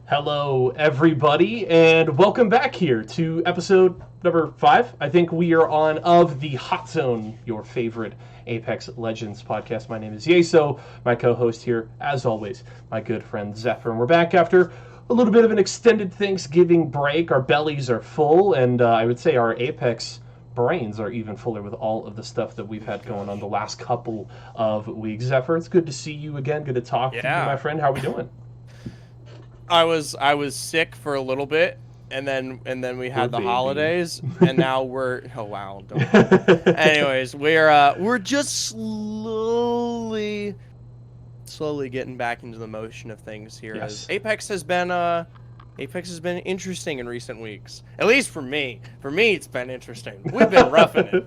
Hello, everybody, and welcome back here to episode number 5. I think we are on of the Hot Zone, your favorite Apex Legends podcast. My name is Y4SO, my co-host here, as always, my good friend Zephyr, and we're back after a little bit of an extended Thanksgiving break. Our bellies are full, and I would say our Apex brains are even fuller with all of the stuff that we've had going on the last couple of weeks. Zephyr, it's good to see you again. Good to talk to you, my friend. How are we doing? I was sick for a little bit, and then we had the holidays, and now we're oh wow. Anyways, we're just slowly getting back into the motion of things here. Yes. As Apex has been interesting in recent weeks. At least for me. For me, it's been interesting. We've been roughing it.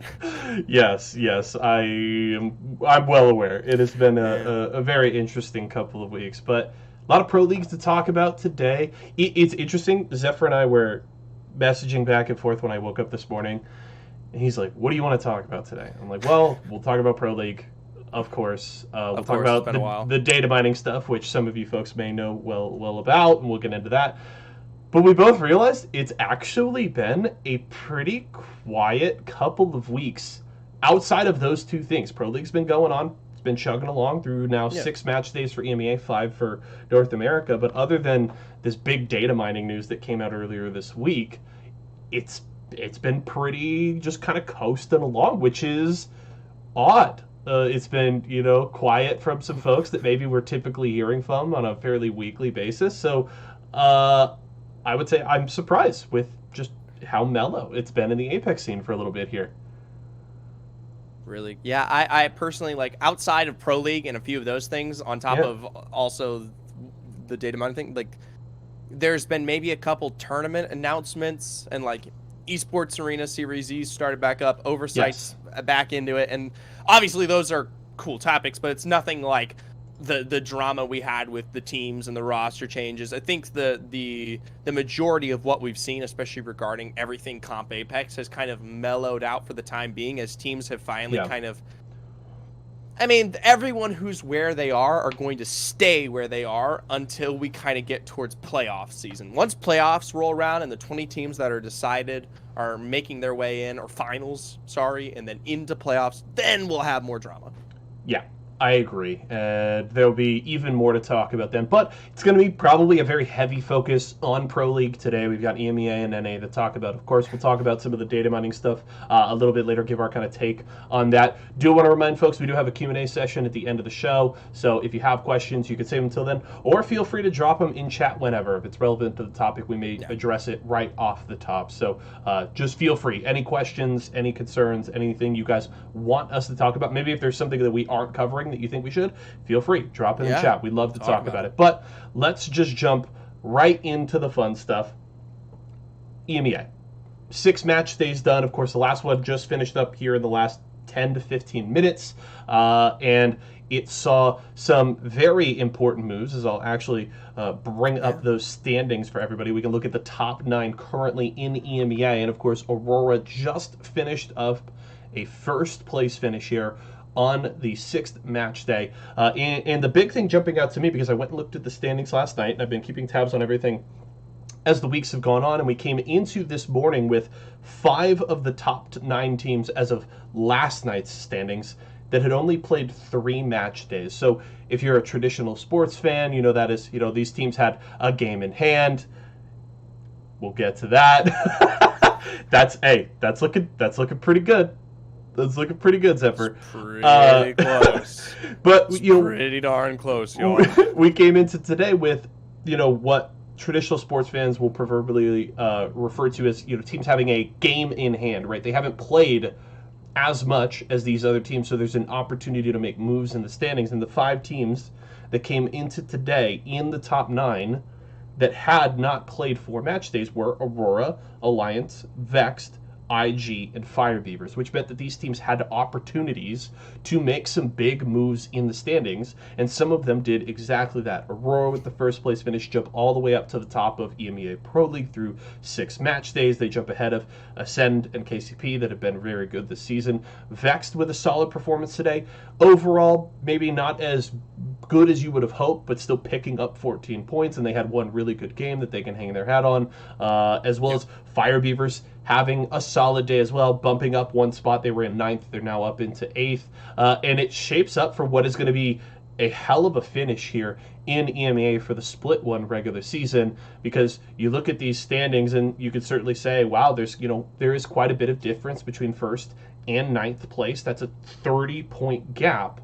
Yes, I'm well aware. It has been a very interesting couple of weeks, but a lot of pro leagues to talk about today. It's interesting. Zephyr and I were messaging back and forth when I woke up this morning, and he's like, "What do you want to talk about today?" I'm like, "Well, we'll talk about pro league, of course. We'll talk about the data mining stuff, which some of you folks may know well about, and we'll get into that." But we both realized it's actually been a pretty quiet couple of weeks outside of those two things. Pro League's been going on. It's been chugging along through now 6 match days for EMEA, 5 for North America. But other than this big data mining news that came out earlier this week, it's been pretty just kind of coasting along, which is odd. It's been, quiet from some folks that maybe we're typically hearing from on a fairly weekly basis. So, I would say I'm surprised with just how mellow it's been in the Apex scene for a little bit here. Really? Yeah, I personally, like, outside of Pro League and a few of those things, on top of also the data mining thing, like, there's been maybe a couple tournament announcements, and, like, Esports Arena Series E started back up, Oversight's back into it, and obviously those are cool topics, but it's nothing like the drama we had with the teams and the roster changes. I think the majority of what we've seen, especially regarding everything comp Apex, has kind of mellowed out for the time being, as teams have finally kind of, I mean, everyone who's where they are going to stay where they are until we kind of get towards playoff season. Once playoffs roll around and the 20 teams that are decided are making their way in, or finals, and then into playoffs, then we'll have more drama. Yeah, I agree. There'll be even more to talk about then. But it's going to be probably a very heavy focus on Pro League today. We've got EMEA and NA to talk about. Of course, we'll talk about some of the data mining stuff a little bit later, give our kind of take on that. Do want to remind folks, we do have a Q&A session at the end of the show. So if you have questions, you can save them until then. Or feel free to drop them in chat whenever. If it's relevant to the topic, we may address it right off the top. So just feel free. Any questions, any concerns, anything you guys want us to talk about. Maybe if there's something that we aren't covering that you think we should, feel free, drop it in the chat. We'd love to talk about it. But let's just jump right into the fun stuff. EMEA. 6 match days done. Of course, the last one just finished up here in the last 10 to 15 minutes. And it saw some very important moves, as I'll actually bring up those standings for everybody. We can look at the top 9 currently in EMEA. And of course, Aurora just finished up a first place finish here on the 6th match day. And the big thing jumping out to me, because I went and looked at the standings last night, and I've been keeping tabs on everything as the weeks have gone on, and we came into this morning with 5 of the top 9 teams as of last night's standings that had only played 3 match days. So if you're a traditional sports fan, that is, these teams had a game in hand. We'll get to that. That's looking pretty good. That's looking pretty good, Zephyr. Pretty close. But pretty darn close, y'all. We came into today with, what traditional sports fans will proverbially refer to as, teams having a game in hand, right? They haven't played as much as these other teams, so there's an opportunity to make moves in the standings. And the 5 teams that came into today in the top 9 that had not played 4 match days were Aurora, Alliance, Vexed, IG, and Fire Beavers, which meant that these teams had opportunities to make some big moves in the standings, and some of them did exactly that. Aurora, with the first place finish, jump all the way up to the top of EMEA Pro League through 6 match days. They jump ahead of Ascend and KCP that have been very good this season. Vexed with a solid performance today. Overall, maybe not as good as you would have hoped, but still picking up 14 points, and they had one really good game that they can hang their hat on, as well as Fire Beavers having a solid day as well, bumping up one spot. They were in 9th. They're now up into 8th, and it shapes up for what is going to be a hell of a finish here in EMEA for the split one regular season, because you look at these standings and you could certainly say, wow, there is quite a bit of difference between 1st and 9th place. That's a 30-point gap.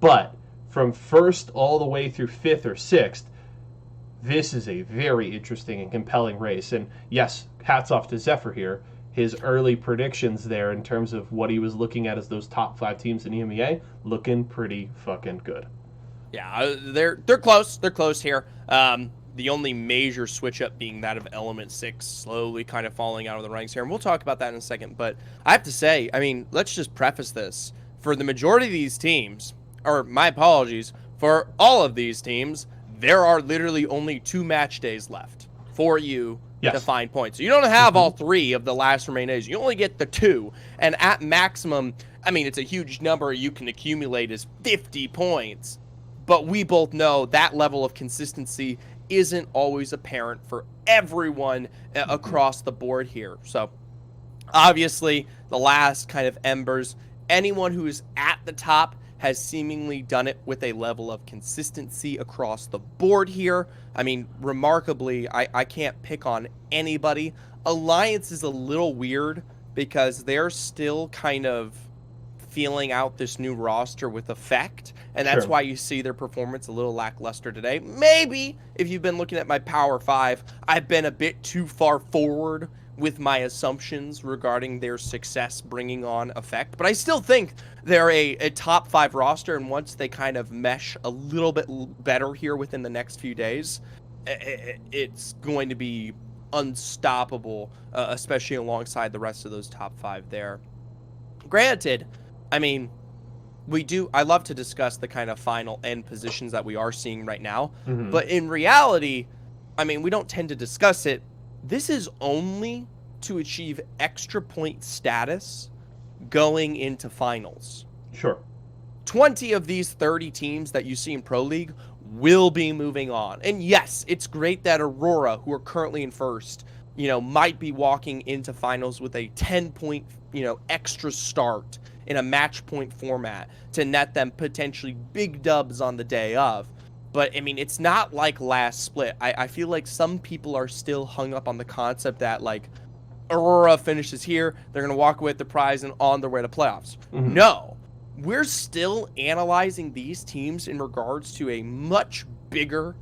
But from 1st all the way through 5th or 6th, this is a very interesting and compelling race. And yes, hats off to Zephyr here. His early predictions there in terms of what he was looking at as those top 5 teams in EMEA, looking pretty fucking good. Yeah, they're close. They're close here. The only major switch up being that of Element 6 slowly kind of falling out of the ranks here. And we'll talk about that in a second. But I have to say, I mean, let's just preface this. For the majority of these teams, or my apologies, for all of these teams, there are literally only 2 match days left for you to find points. So you don't have all 3 of the last remaining days. You only get the 2. And at maximum, I mean, it's a huge number you can accumulate is 50 points. But we both know that level of consistency isn't always apparent for everyone across the board here. So obviously, the last kind of embers, anyone who is at the top has seemingly done it with a level of consistency across the board here. I mean, remarkably, I can't pick on anybody. Alliance is a little weird because they're still kind of feeling out this new roster with effect, and that's why you see their performance a little lackluster today. Maybe if you've been looking at my Power 5, I've been a bit too far forward with my assumptions regarding their success bringing on effect, but I still think they're a top 5 roster, and once they kind of mesh a little bit better here within the next few days, it's going to be unstoppable, especially alongside the rest of those top 5 there. Granted, I mean, I love to discuss the kind of final end positions that we are seeing right now, but in reality, I mean, we don't tend to discuss it. This is only to achieve extra point status going into finals. Sure. 20 of these 30 teams that you see in Pro League will be moving on. And yes, it's great that Aurora, who are currently in 1st, might be walking into finals with a 10-point, extra start in a match point format to net them potentially big dubs on the day of. But, I mean, it's not like last split. I feel like some people are still hung up on the concept that, like, Aurora finishes here, they're going to walk away with the prize and on their way to playoffs. No. We're still analyzing these teams in regards to a much bigger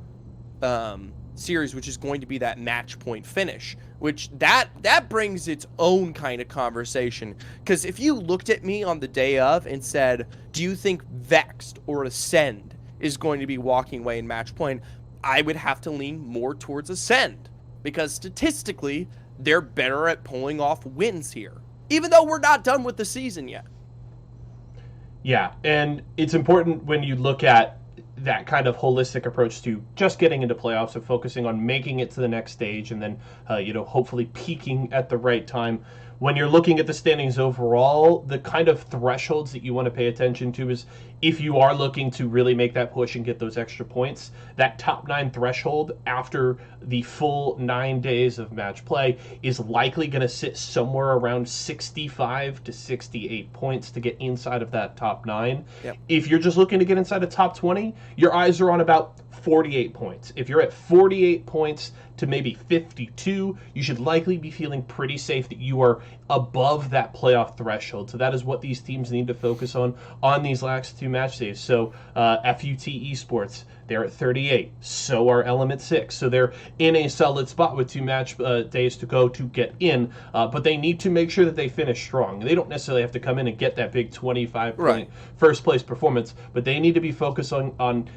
series, which is going to be that match point finish, which that brings its own kind of conversation. Because if you looked at me on the day of and said, do you think Vexed or Ascend is going to be walking away in match point, I would have to lean more towards Ascend, because statistically they're better at pulling off wins here, even though we're not done with the season yet. Yeah, and it's important when you look at that kind of holistic approach to just getting into playoffs and focusing on making it to the next stage and then, hopefully peaking at the right time. When you're looking at the standings overall, the kind of thresholds that you want to pay attention to is if you are looking to really make that push and get those extra points, that top 9 threshold after the full 9 days of match play is likely going to sit somewhere around 65 to 68 points to get inside of that top 9. Yep. If you're just looking to get inside the top 20, your eyes are on about 48 points. If you're at 48 points to maybe 52, you should likely be feeling pretty safe that you are above that playoff threshold. So that is what these teams need to focus on these last 2 match days. So FUT Esports, they're at 38. So are Element 6. So they're in a solid spot with 2 match days to go to get in. But they need to make sure that they finish strong. They don't necessarily have to come in and get that big 25-point first place performance, but they need to be focused on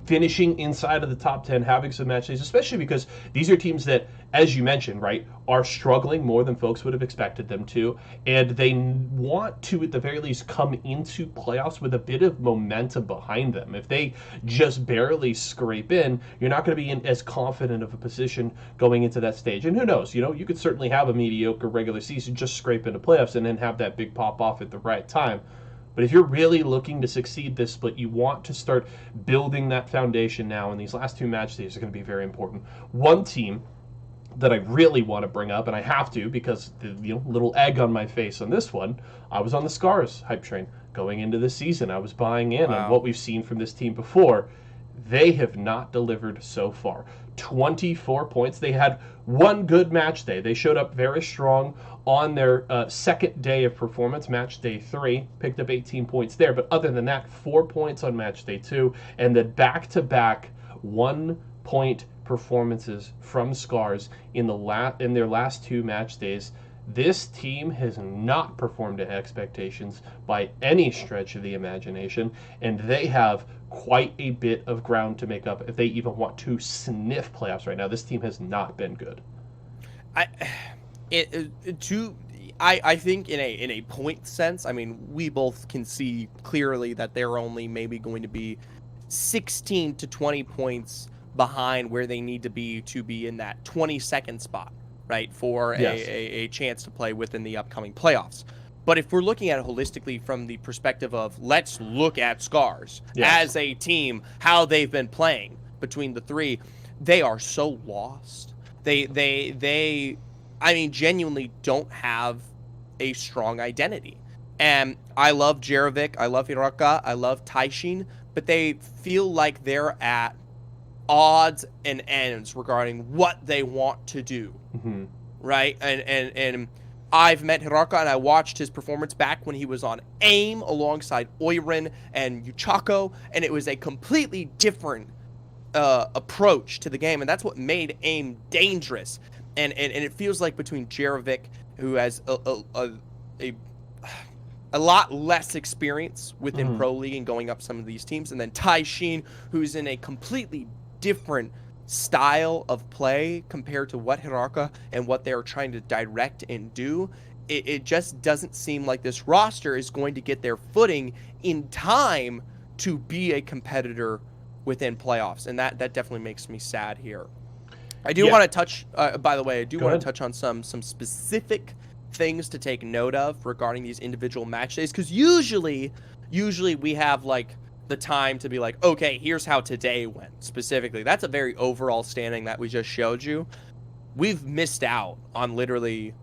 finishing inside of the top 10, having some match days, especially because these are teams that, as you mentioned, right, are struggling more than folks would have expected them to, and they want to, at the very least, come into playoffs with a bit of momentum behind them. If they just barely scrape in, you're not going to be in as confident of a position going into that stage. And who knows, you could certainly have a mediocre regular season, just scrape into playoffs, and then have that big pop off at the right time. But if you're really looking to succeed this split, you want to start building that foundation now, and these last 2 match days are going to be very important. One team that I really want to bring up, and I have to because the little egg on my face on this one, I was on the Scars hype train going into the season. I was buying in on what we've seen from this team before. They have not delivered so far. 24 points. They had one good match day. They showed up very strong on their second day of performance, match day 3, picked up 18 points there. But other than that, 4 points on match day 2, and then back-to-back 1-point performances from Scars in their last 2 match days. This team has not performed to expectations by any stretch of the imagination, and they have quite a bit of ground to make up if they even want to sniff playoffs right now. This team has not been good. I think in a point sense, I mean, we both can see clearly that they're only maybe going to be 16 to 20 points behind where they need to be in that 22nd spot, right, for a chance to play within the upcoming playoffs. But if we're looking at it holistically from the perspective of let's look at Scars as a team, how they've been playing between the 3, they are so lost. They I mean, genuinely don't have a strong identity. And I love Jerovic, I love Hiraka, I love Taishin, but they feel like they're at odds and ends regarding what they want to do, right? And I've met Hiraka and I watched his performance back when he was on AIM alongside Oirin and Yuchako, and it was a completely different approach to the game, and that's what made AIM dangerous. And it feels like between Jerovic, who has a lot less experience within Pro League and going up some of these teams, and then Taishin, who's in a completely different style of play compared to what Hiraka and what they're trying to direct and do. It just doesn't seem like this roster is going to get their footing in time to be a competitor within playoffs, and that definitely makes me sad here. I do want to touch, by the way, to touch on some specific things to take note of regarding these individual match days, because usually we have like the time to be like, okay, here's how today went specifically. That's a very overall standing that we just showed you. We've missed out on literally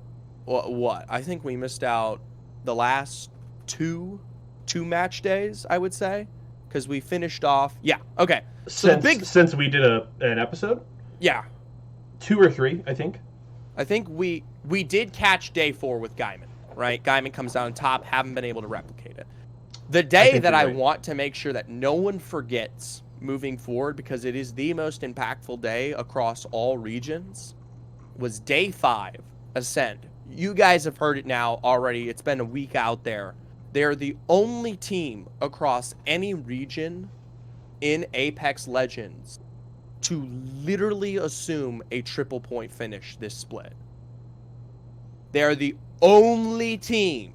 what? I think we missed out the last two match days, I would say, because we finished off. Yeah, okay. So since we did an episode? Yeah. 2 or 3, I think. I think we did catch day 4 with Gaiman, right? Gaiman comes down on top, haven't been able to replicate it. The day that I want to make sure that no one forgets moving forward, because it is the most impactful day across all regions, was day 5, Ascend. You guys have heard it now already. It's been a week out there. They're the only team across any region in Apex Legends to literally assume a triple point finish this split. They're the only team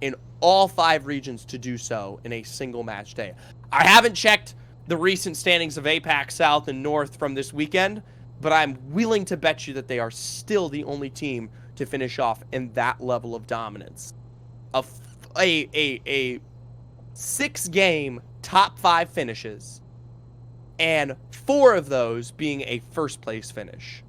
in all 5 regions to do so in a single match day. I haven't checked the recent standings of APAC South and North from this weekend, but I'm willing to bet you that they are still the only team to finish off in that level of dominance. A 6-game top 5 finishes, and 4 of those being a first place finish.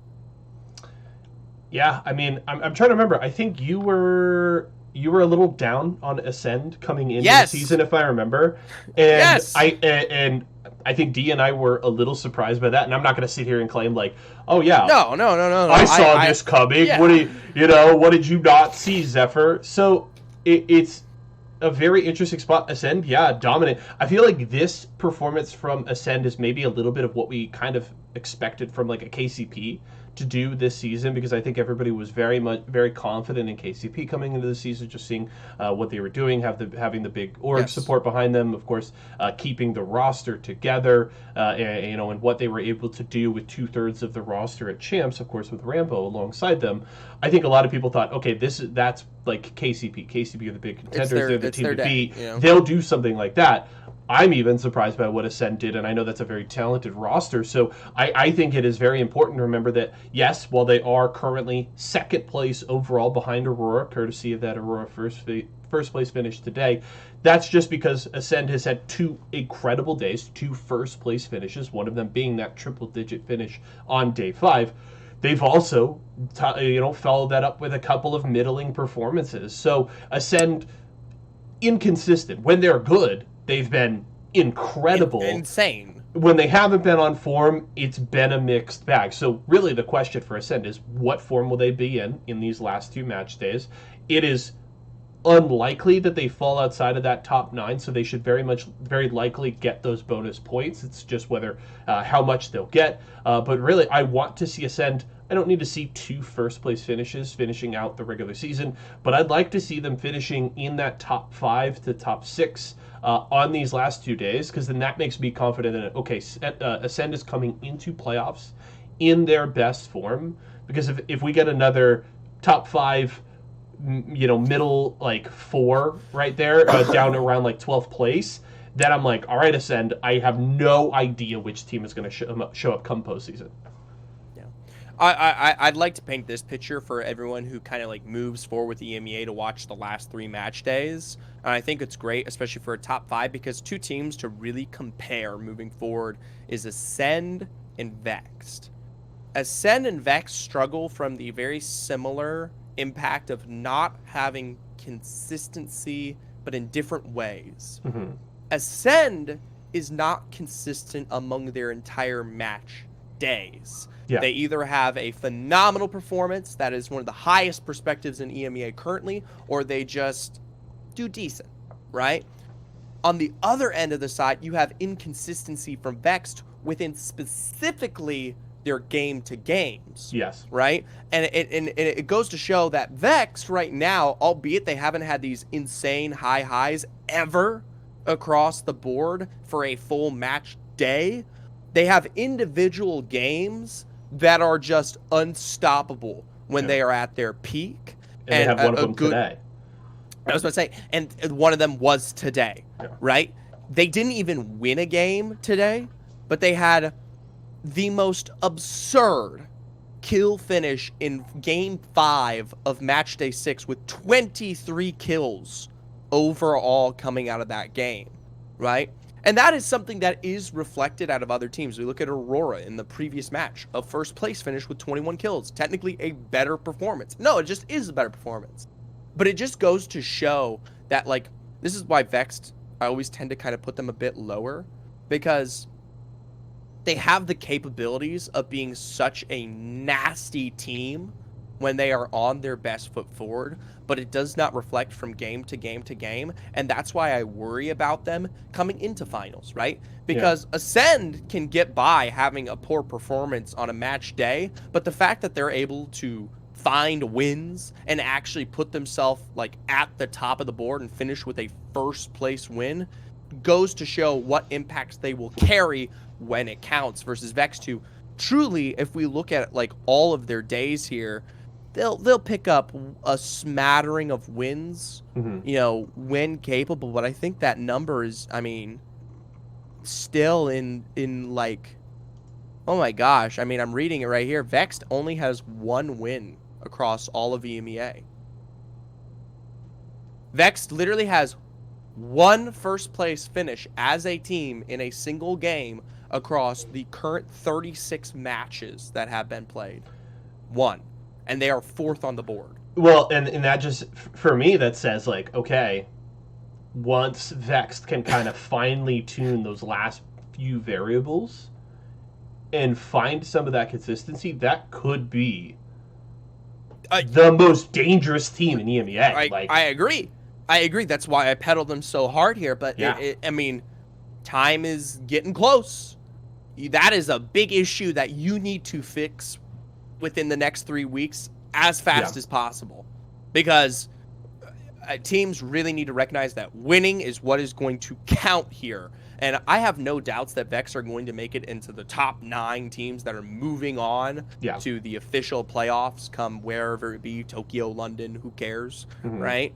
Yeah, I mean, I'm trying to remember. I think you were a little down on Ascend coming into the season, if I remember. And I think D and I were a little surprised by that. And I'm not going to sit here and claim like, oh yeah, no. I saw this coming. Yeah. What did you not see, Zephyr? So it's a very interesting spot. Ascend, yeah, dominant. I feel like this performance from Ascend is maybe a little bit of what we kind of expected from like a KCP to do this season, because I think everybody was very confident in KCP coming into the season, just seeing what they were doing, having the big org support behind them, of course, keeping the roster together, and what they were able to do with 2/3 of the roster at Champs, of course, with Rambo alongside them. I think a lot of people thought, okay, that's like KCP. KCP are the big contenders. They're the team to beat. They'll do something like that. I'm even surprised by what Ascend did, and I know that's a very talented roster. So I think it is very important to remember that, yes, while they are currently second place overall behind Aurora, courtesy of that Aurora first place finish today, that's just because Ascend has had 2 incredible days, 2 first place finishes, one of them being that triple-digit finish on day 5. They've also, followed that up with a couple of middling performances. So Ascend, inconsistent. When they're good, they've been incredible. Insane. When they haven't been on form, it's been a mixed bag. So really the question for Ascend is, what form will they be in these last 2 match days? It is unlikely that they fall outside of that top 9, so they should very likely get those bonus points. It's just whether how much they'll get. But really, I want to see Ascend. I don't need to see 2 first place finishes finishing out the regular season, but I'd like to see them finishing in that top 5 to top 6 on these last 2 days, because then that makes me confident that, okay, Ascend is coming into playoffs in their best form. Because if we get another top 5, middle 4 right there, down around 12th place, then I'm like, all right, Ascend, I have no idea which team is going to show up come postseason. I'd like to paint this picture for everyone who kind of moves forward with the EMEA to watch the last 3 match days. And I think it's great, especially for a top 5, because 2 teams to really compare moving forward is Ascend and Vexed. Ascend and Vexed struggle from the very similar impact of not having consistency, but in different ways. Mm-hmm. Ascend is not consistent among their entire match days. Yeah. They either have a phenomenal performance that is one of the highest perspectives in EMEA currently, or they just do decent, right? On the other end of the side, you have inconsistency from Vexed within specifically their game-to-games. Yes. Right? And it goes to show that Vexed right now, albeit they haven't had these insane high highs ever across the board for a full match day, they have individual games that are just unstoppable when they are at their peak. And they have one of them today. I was about to say, and one of them was today, right? They didn't even win a game today, but they had the most absurd kill finish in game 5 of match day 6 with 23 kills overall coming out of that game, right? And that is something that is reflected out of other teams. We look at Aurora in the previous match, a first place finish with 21 kills. Technically a better performance. No, it just is a better performance. But it just goes to show that, this is why Vexed, I always tend to kind of put them a bit lower, because they have the capabilities of being such a nasty team when they are on their best foot forward, but it does not reflect from game to game to game, and that's why I worry about them coming into finals, right? Because Ascend can get by having a poor performance on a match day, but the fact that they're able to find wins and actually put themselves at the top of the board and finish with a first place win goes to show what impacts they will carry when it counts, versus Vex 2. Truly, if we look at all of their days here, they'll pick up a smattering of wins, when capable. But I think that number is, still in oh my gosh. I'm reading it right here. Vexed only has 1 win across all of EMEA. Vexed literally has 1 first place finish as a team in a single game across the current 36 matches that have been played. 1. And they are 4th on the board. Well, and that just, for me, that says, okay, once Vexed can kind of finely tune those last few variables and find some of that consistency, that could be the most dangerous team in EMEA. I agree. That's why I pedal them so hard here. But, time is getting close. That is a big issue that you need to fix within the next 3 weeks as fast as possible, because teams really need to recognize that winning is what is going to count here. And I have no doubts that Vex are going to make it into the top 9 teams that are moving on to the official playoffs, come wherever it be, Tokyo, London, who cares, right?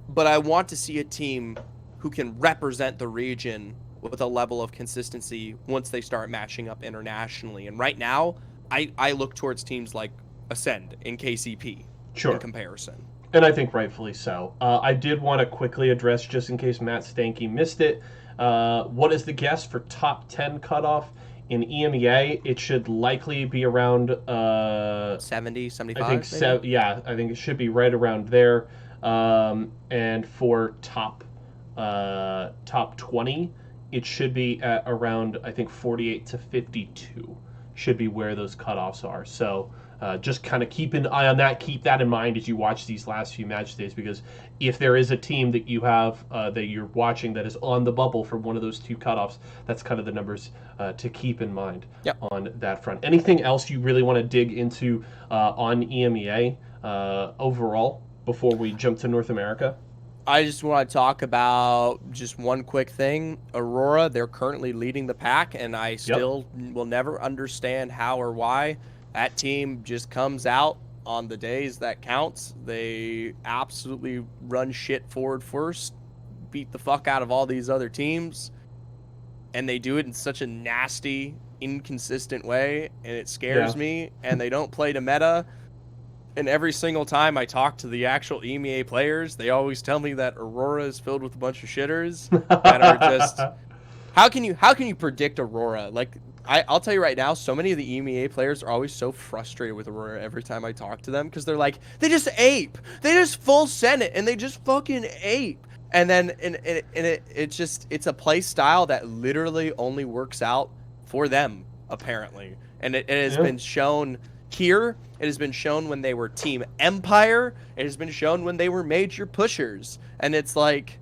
But I want to see a team who can represent the region with a level of consistency once they start matching up internationally. And right now, I look towards teams like Ascend in KCP in comparison. And I think rightfully so. I did want to quickly address, just in case Matt Stanky missed it, what is the guess for top 10 cutoff in EMEA? It should likely be around 70, 75. I think I think it should be right around there. And for top 20, it should be at around, I think, 48 to 52 should be where those cutoffs are. So just kind of keep an eye on that. Keep that in mind as you watch these last few match days, because if there is a team that you have that you're watching that is on the bubble for one of those two cutoffs, that's kind of the numbers to keep in mind on that front. Anything else you really want to dig into on EMEA overall before we jump to North America? I just want to talk about just one quick thing. Aurora, they're currently leading the pack, and I still will never understand how or why. That team just comes out on the days that counts. They absolutely run shit forward first, beat the fuck out of all these other teams, and they do it in such a nasty, inconsistent way, and it scares me, and they don't play to meta. And every single time I talk to the actual EMEA players, they always tell me that Aurora is filled with a bunch of shitters that are just... How can you predict Aurora? Like, I'll tell you right now, so many of the EMEA players are always so frustrated with Aurora every time I talk to them, because they're like, they just ape. They just full send it, and they just fucking ape. And then it's a play style that literally only works out for them, apparently. And it has been shown here. It has been shown when they were Team Empire. It has been shown when they were major pushers. And it's like,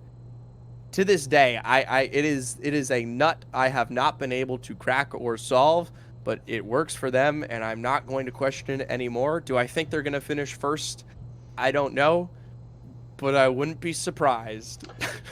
to this day, it is a nut I have not been able to crack or solve, but it works for them, and I'm not going to question it anymore. Do I think they're going to finish first? I don't know, but I wouldn't be surprised.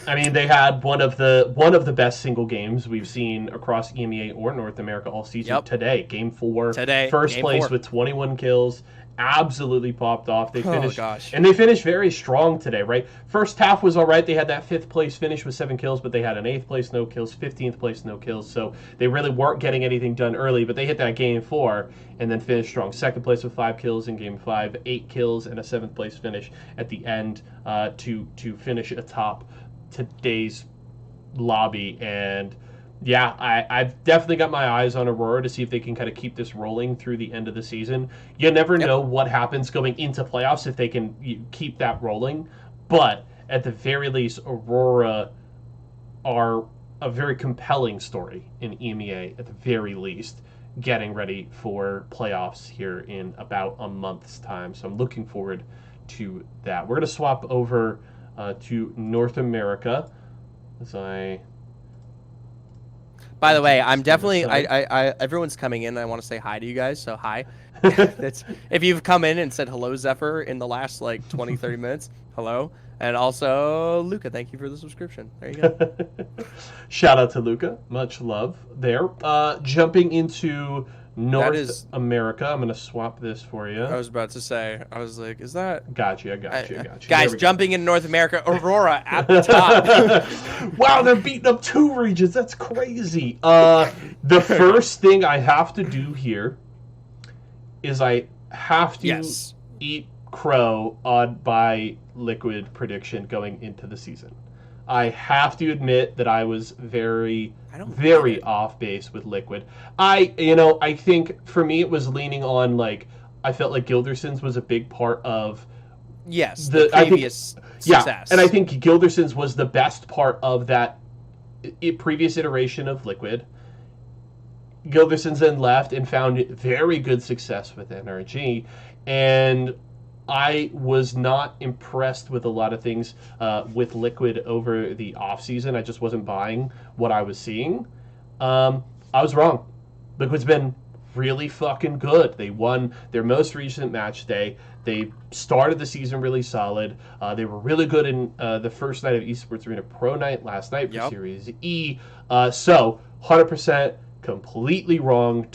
I mean, they had one of the best single games we've seen across EMEA or North America all season today. Game 4. First place with 21 kills. Absolutely popped off. They finished, and they finished very strong today, right? First half was all right. They had that 5th place finish with 7 kills, but they had an 8th place, no kills, 15th place, no kills. So they really weren't getting anything done early, but they hit that game 4 and then finished strong. 2nd place with 5 kills in game 5, 8 kills, and a 7th place finish at the end to finish atop today's lobby. And I've definitely got my eyes on Aurora to see if they can kind of keep this rolling through the end of the season. You never know what happens going into playoffs if they can keep that rolling. But at the very least, Aurora are a very compelling story in EMEA, at the very least, getting ready for playoffs here in about a month's time. So I'm looking forward to that. We're going to swap over to North America as I... By the way, I'm definitely everyone's coming in. I want to say hi to you guys, so hi. If you've come in and said hello, Zephyr, in the last like 20-30 minutes, hello. And also, Luca, thank you for the subscription. There you go. Shout out to Luca. Much love there. Jumping into North America. I'm going to swap this for you. I was about to say, I was like, is that... Gotcha. Guys, jumping in North America, Aurora at the top. Wow, they're beating up 2 regions. That's crazy. The first thing I have to do here is I have to eat crow on my Liquid prediction going into the season. I have to admit that I was very off base with Liquid. I think for me it was leaning on, like, I felt like Gilderson's was a big part of the previous success. And I think Gilderson's was the best part of that previous iteration of Liquid. Gilderson's then left and found very good success with NRG, and I was not impressed with a lot of things with Liquid over the offseason. I just wasn't buying what I was seeing. I was wrong. Liquid's been really fucking good. They won their most recent match day. They started the season really solid. They were really good in the first night of Esports Arena Pro Night last night for Series E. So 100% completely wrong.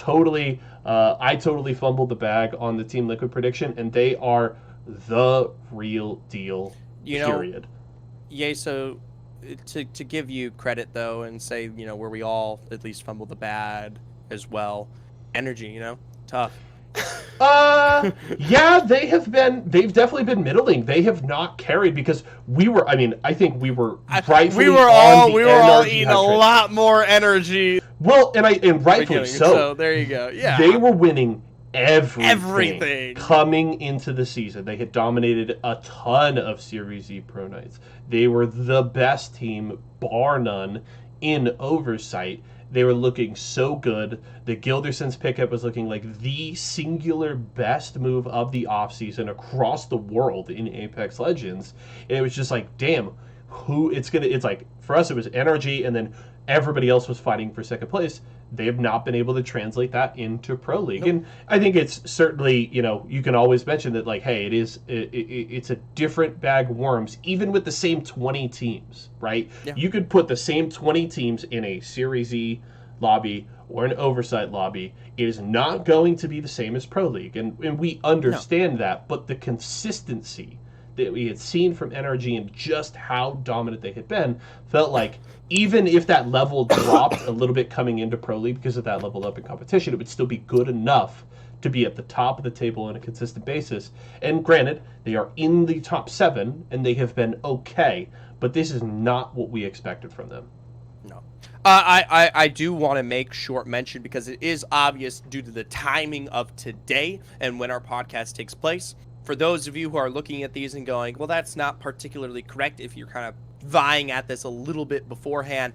I totally fumbled the bag on the Team Liquid prediction, and they are the real deal, period. So to give you credit though, and say where we all at least fumble the bad as well. Energy, tough. Yeah, they've definitely been middling. They have not carried because I think we were rightfully we were all eating a train. lot more energy. Well, and rightfully so. So there you go. Yeah. They were winning everything coming into the season. They had dominated a ton of Series E Pro Nights. They were the best team, bar none, in Oversight. They were looking so good. The Gilderson's pickup was looking like the singular best move of the offseason across the world in Apex Legends. And it was just like, damn, it's like, for us, it was NRG, and then everybody else was fighting for second place. They have not been able to translate that into Pro League. Nope. And I think it's certainly, you can always mention that, like, hey, it's a different bag of worms, even with the same 20 teams, right? Yeah. You could put the same 20 teams in a Series E lobby or an Oversight lobby. It is not going to be the same as Pro League. And we understand that, but the consistency that we had seen from NRG and just how dominant they had been felt like even if that level dropped a little bit coming into Pro League because of that level up in competition, it would still be good enough to be at the top of the table on a consistent basis. And granted, they are in the top 7 and they have been okay, but this is not what we expected from them. No. I do want to make short mention because it is obvious due to the timing of today and when our podcast takes place. For those of you who are looking at these and going, well, that's not particularly correct if you're kind of vying at this a little bit beforehand,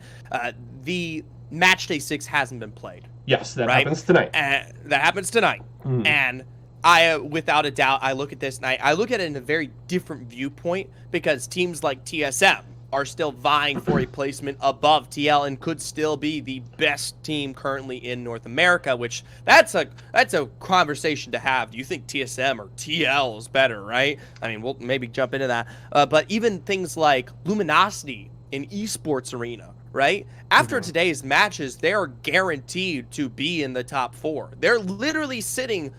the match day 6 hasn't been played. Yes, that happens tonight. That happens tonight. And I, without a doubt, I look at this and I look at it in a very different viewpoint because teams like TSM are still vying for a placement above TL and could still be the best team currently in North America, which that's a conversation to have. Do you think TSM or TL is better, right? I mean, we'll maybe jump into that. But even things like Luminosity in esports arena, right? After today's matches, they are guaranteed to be in the top 4. They're literally sitting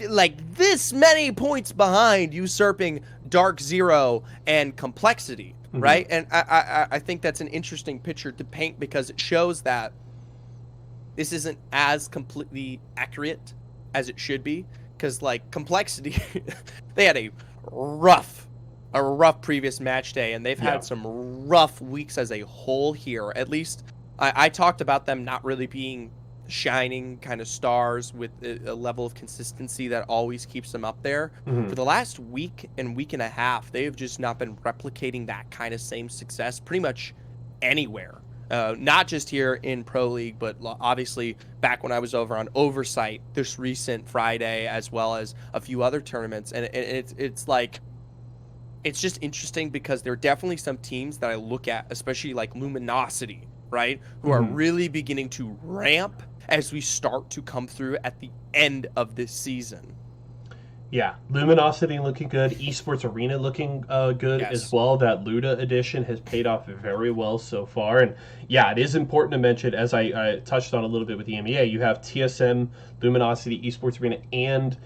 like this many points behind, usurping Dark Zero and Complexity. Right? And I think that's an interesting picture to paint because it shows that this isn't as completely accurate as it should be. Because, like, Complexity, they had a rough previous match day, and they've had some rough weeks as a whole here. At least I talked about them not really being shining kind of stars with a level of consistency that always keeps them up there. For the last week and week and a half, they have just not been replicating that kind of same success pretty much anywhere. Not just here in Pro League, but obviously back when I was over on Oversight this recent Friday, as well as a few other tournaments. And it's like, it's just interesting because there are definitely some teams that I look at, especially like Luminosity, right? Who are really beginning to ramp as we start to come through at the end of this season. Yeah, Luminosity looking good. Esports Arena looking good as well. That Luda edition has paid off very well so far. And yeah, it is important to mention, as I touched on a little bit with the EMEA, you have TSM, Luminosity, Esports Arena, and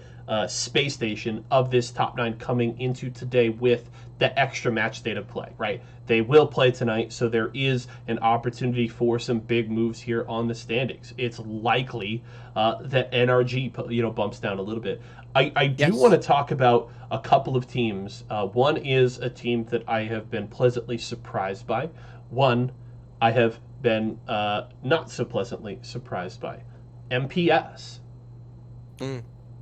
Space Station of this top 9 coming into today with the extra match day to play, right? They will play tonight, so there is an opportunity for some big moves here on the standings. It's likely that NRG, bumps down a little bit. I do want to talk about a couple of teams. One is a team that I have been pleasantly surprised by. One I have been not so pleasantly surprised by. MPS.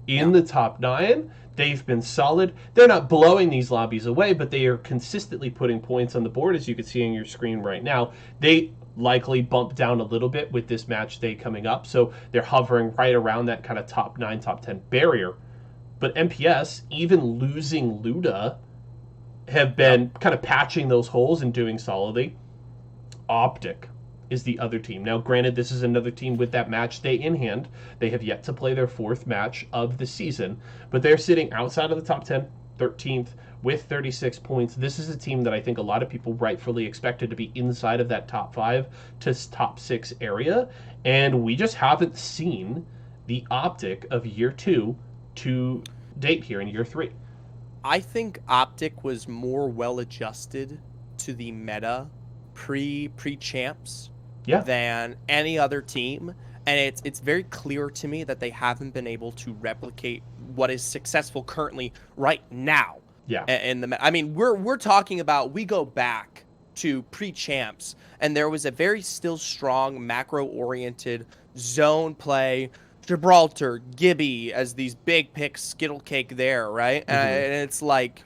In the top 9, they've been solid. They're not blowing these lobbies away, but they are consistently putting points on the board, as you can see on your screen right now. They likely bump down a little bit with this match day coming up, so they're hovering right around that kind of top 9, top 10 barrier. But MPS, even losing Luda, have been kind of patching those holes and doing solidly. Optic is the other team. Now, granted, this is another team with that match day in hand. They have yet to play their 4th match of the season, but they're sitting outside of the top 10, 13th, with 36 points. This is a team that I think a lot of people rightfully expected to be inside of that top 5 to top 6 area, and we just haven't seen the Optic of year 2 to date here in year 3. I think Optic was more well adjusted to the meta pre-champs Yeah. than any other team, and it's very clear to me that they haven't been able to replicate what is successful currently right now. Yeah. And I mean, we're talking about, we go back to pre-champs, and there was a very still strong macro-oriented zone play. Gibraltar, Gibby as these big picks, Skittle Cake there, right? And it's like,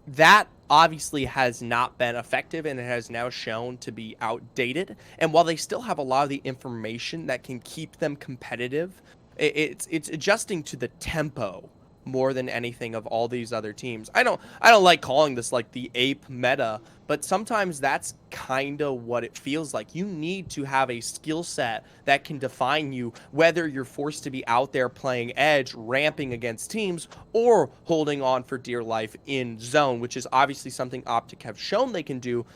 that obviously has not been effective, and it has now shown to be outdated. And while they still have a lot of the information that can keep them competitive, it's adjusting to the tempo more than anything of all these other teams. I don't like calling this like the ape meta, but sometimes that's kind of what it feels like. You need to have a skill set that can define you, whether you're forced to be out there playing edge, ramping against teams, or holding on for dear life in zone, which is obviously something Optic have shown they can do.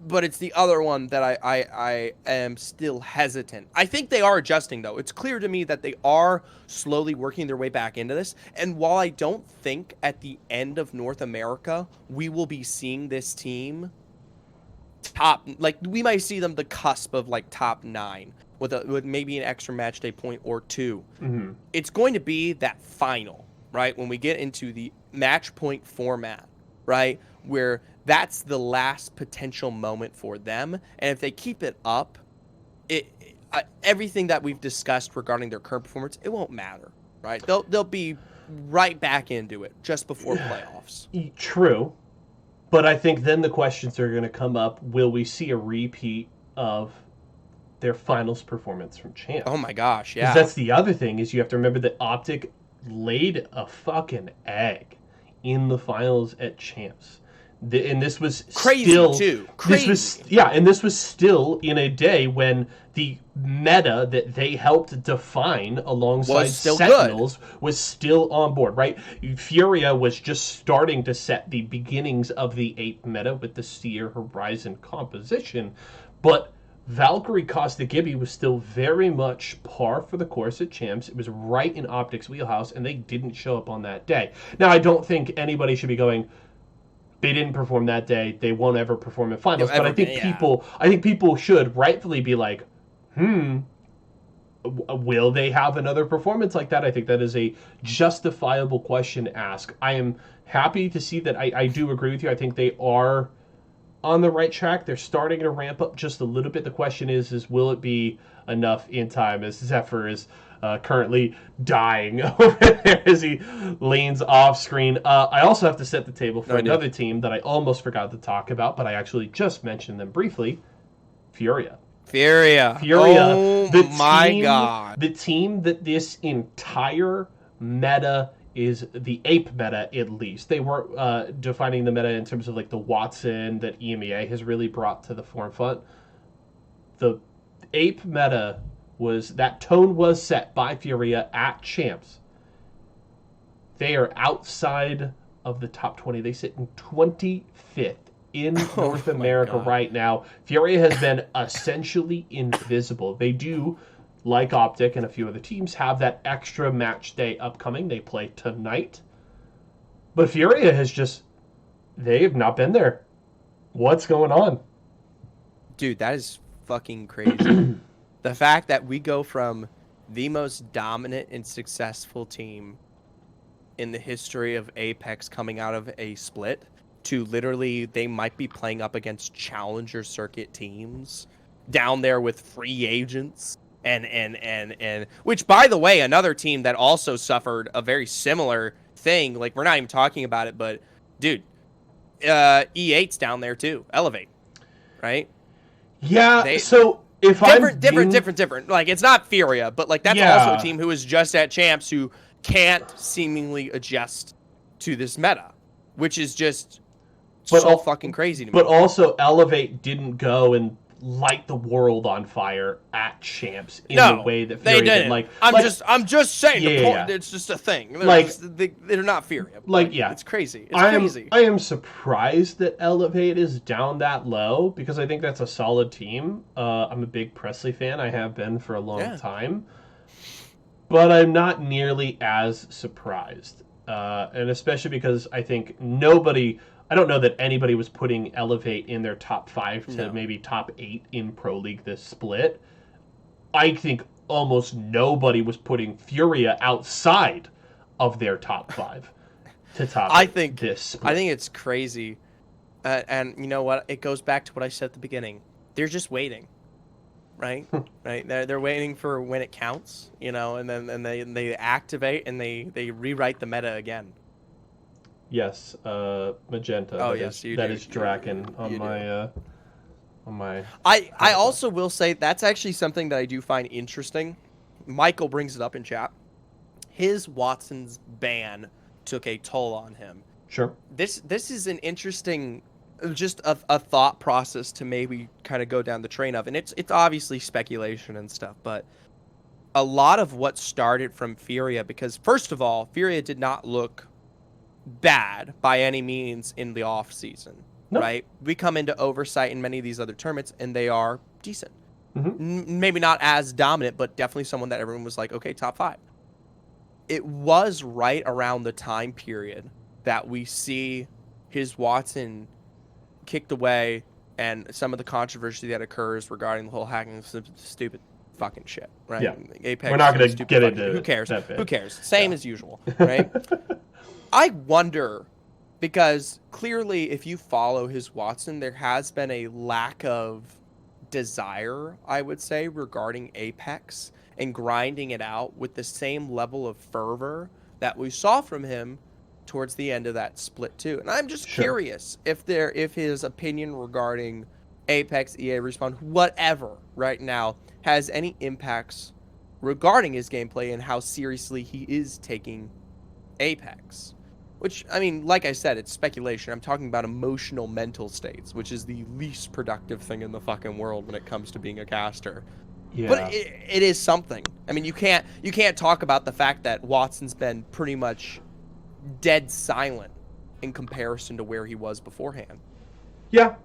But it's the other one that I am still hesitant. I think they are adjusting, though. It's clear to me that they are slowly working their way back into this. And while I don't think at the end of North America we will be seeing this team top, like, we might see them the cusp of like top 9 with maybe an extra match day point or 2. It's going to be that final, right? When we get into the match point format, right? Where that's the last potential moment for them. And if they keep it up, everything that we've discussed regarding their current performance, it won't matter, right? They'll be right back into it just before playoffs. True. But I think then the questions are going to come up, will we see a repeat of their finals performance from Champs? Oh my gosh, yeah. Because that's the other thing, is you have to remember that Optic laid a fucking egg in the finals at Champs. And this was crazy still, too. Crazy. This was still in a day when the meta that they helped define alongside Sentinels was still on board, right? Furia was just starting to set the beginnings of the ape meta with the Seer Horizon composition, but Valkyrie Costa Gibby was still very much par for the course at Champs. It was right in Optic's wheelhouse, and they didn't show up on that day. Now, I don't think anybody should be going, they didn't perform that day, they won't ever perform in finals. But I think people should rightfully be like, will they have another performance like that? I think that is a justifiable question to ask. I am happy to see that. I do agree with you. I think they are on the right track. They're starting to ramp up just a little bit. The question is will it be enough in time, as Zephyr is currently dying over there as he leans off screen. I also have to set the table for another team that I almost forgot to talk about, but I actually just mentioned them briefly. Furia. Oh my god. The team that this entire meta is the ape meta, at least. They weren't defining the meta in terms of like the Y4SO that EMEA has really brought to the forefront. The ape meta that tone was set by Furia at Champs. They are outside of the top 20. They sit in 25th in North America right now. Furia has been essentially invisible. They do, like Optic and a few other teams, have that extra match day upcoming. They play tonight. But Furia they have not been there. What's going on? Dude, that is fucking crazy. The fact that we go from the most dominant and successful team in the history of Apex coming out of a split to literally they might be playing up against challenger circuit teams down there with free agents and which, by the way, another team that also suffered a very similar thing. Like, we're not even talking about it, but dude, E8's down there too. Elevate, right? Yeah. Different. Like, it's not Furia, but like that's also a team who is just at Champs who can't seemingly adjust to this meta, which is just so fucking crazy to me. But also, Elevate didn't go and light the world on fire at Champs in the way that Furia did. Like, I'm just saying, it's just a thing. They're not Furia. It's crazy. Crazy. I am surprised that Elevate is down that low because I think that's a solid team. I'm a big Presley fan. I have been for a long time. But I'm not nearly as surprised. And especially because I think nobody I don't know that anybody was putting Elevate in their top 5 to No. maybe top 8 in Pro League this split. I think almost nobody was putting Furia outside of their top 5 to top I think this split. I think it's crazy, and you know what? It goes back to what I said at the beginning. They're just waiting, right? Right? They're waiting for when it counts, you know, and then they activate and they rewrite the meta again. Yes, Magenta. Oh that yes, is, that is Draken on my. I also will say that's actually something that I do find interesting. Michael brings it up in chat. His Watson's ban took a toll on him. Sure. This is an interesting, just a thought process to maybe kind of go down the train of, and it's obviously speculation and stuff, but a lot of what started from Furia, because first of all, Furia did not look bad by any means in the off season. No. Right? We come into Oversight in many of these other tournaments, and they are decent. Mm-hmm. Maybe not as dominant, but definitely someone that everyone was like, okay, top 5. It was right around the time period that we see his Watson kicked away and some of the controversy that occurs regarding the whole hacking stupid fucking shit, right? Yeah. Apex, We're not going to get fucking, into who cares? that bit. Who cares? Same as usual, right? I wonder, because clearly if you follow his Watson, there has been a lack of desire, I would say, regarding Apex and grinding it out with the same level of fervor that we saw from him towards the end of that split too. And I'm just curious if his opinion regarding Apex, EA, Respawn, whatever right now has any impacts regarding his gameplay and how seriously he is taking Apex. Which, I mean, like I said, it's speculation. I'm talking about emotional mental states, which is the least productive thing in the fucking world when it comes to being a caster. Yeah. But it is something. I mean, you can't talk about the fact that Watson's been pretty much dead silent in comparison to where he was beforehand. Yeah,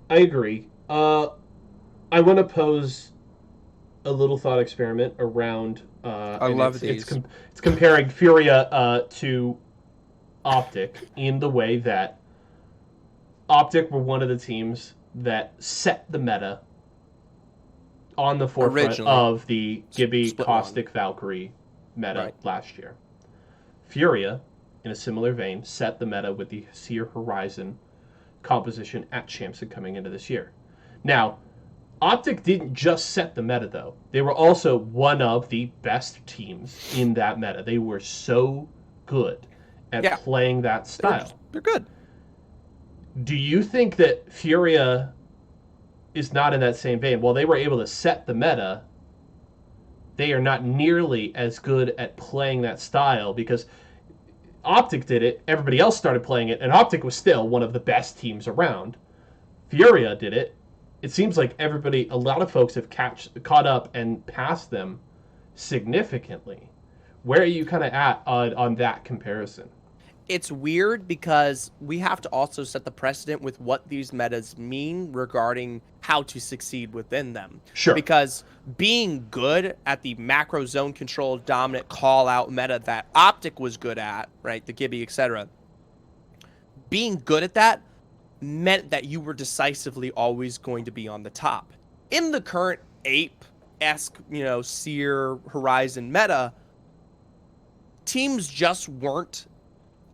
I agree. I want to pose a little thought experiment around. I love these. It's comparing Furia to Optic in the way that Optic were one of the teams that set the meta on the forefront Originally. of the Gibby Split Caustic one. Valkyrie meta Right. last year. Furia, in a similar vein, set the meta with the Seer Horizon composition at Champs and coming into this year. Now, Optic didn't just set the meta, though. They were also one of the best teams in that meta. They were so good at playing that style. They're good. Do you think that Furia is not in that same vein? While they were able to set the meta, they are not nearly as good at playing that style because Optic did it, everybody else started playing it, and Optic was still one of the best teams around. Furia did it. It seems like a lot of folks have caught up and passed them significantly. Where are you kind of at on that comparison? It's weird because we have to also set the precedent with what these metas mean regarding how to succeed within them. Sure. Because being good at the macro zone control dominant call out meta that Optic was good at, right, the Gibby, etc. Being good at that meant that you were decisively always going to be on the top. In the current Ape-esque, Seer Horizon meta, teams just weren't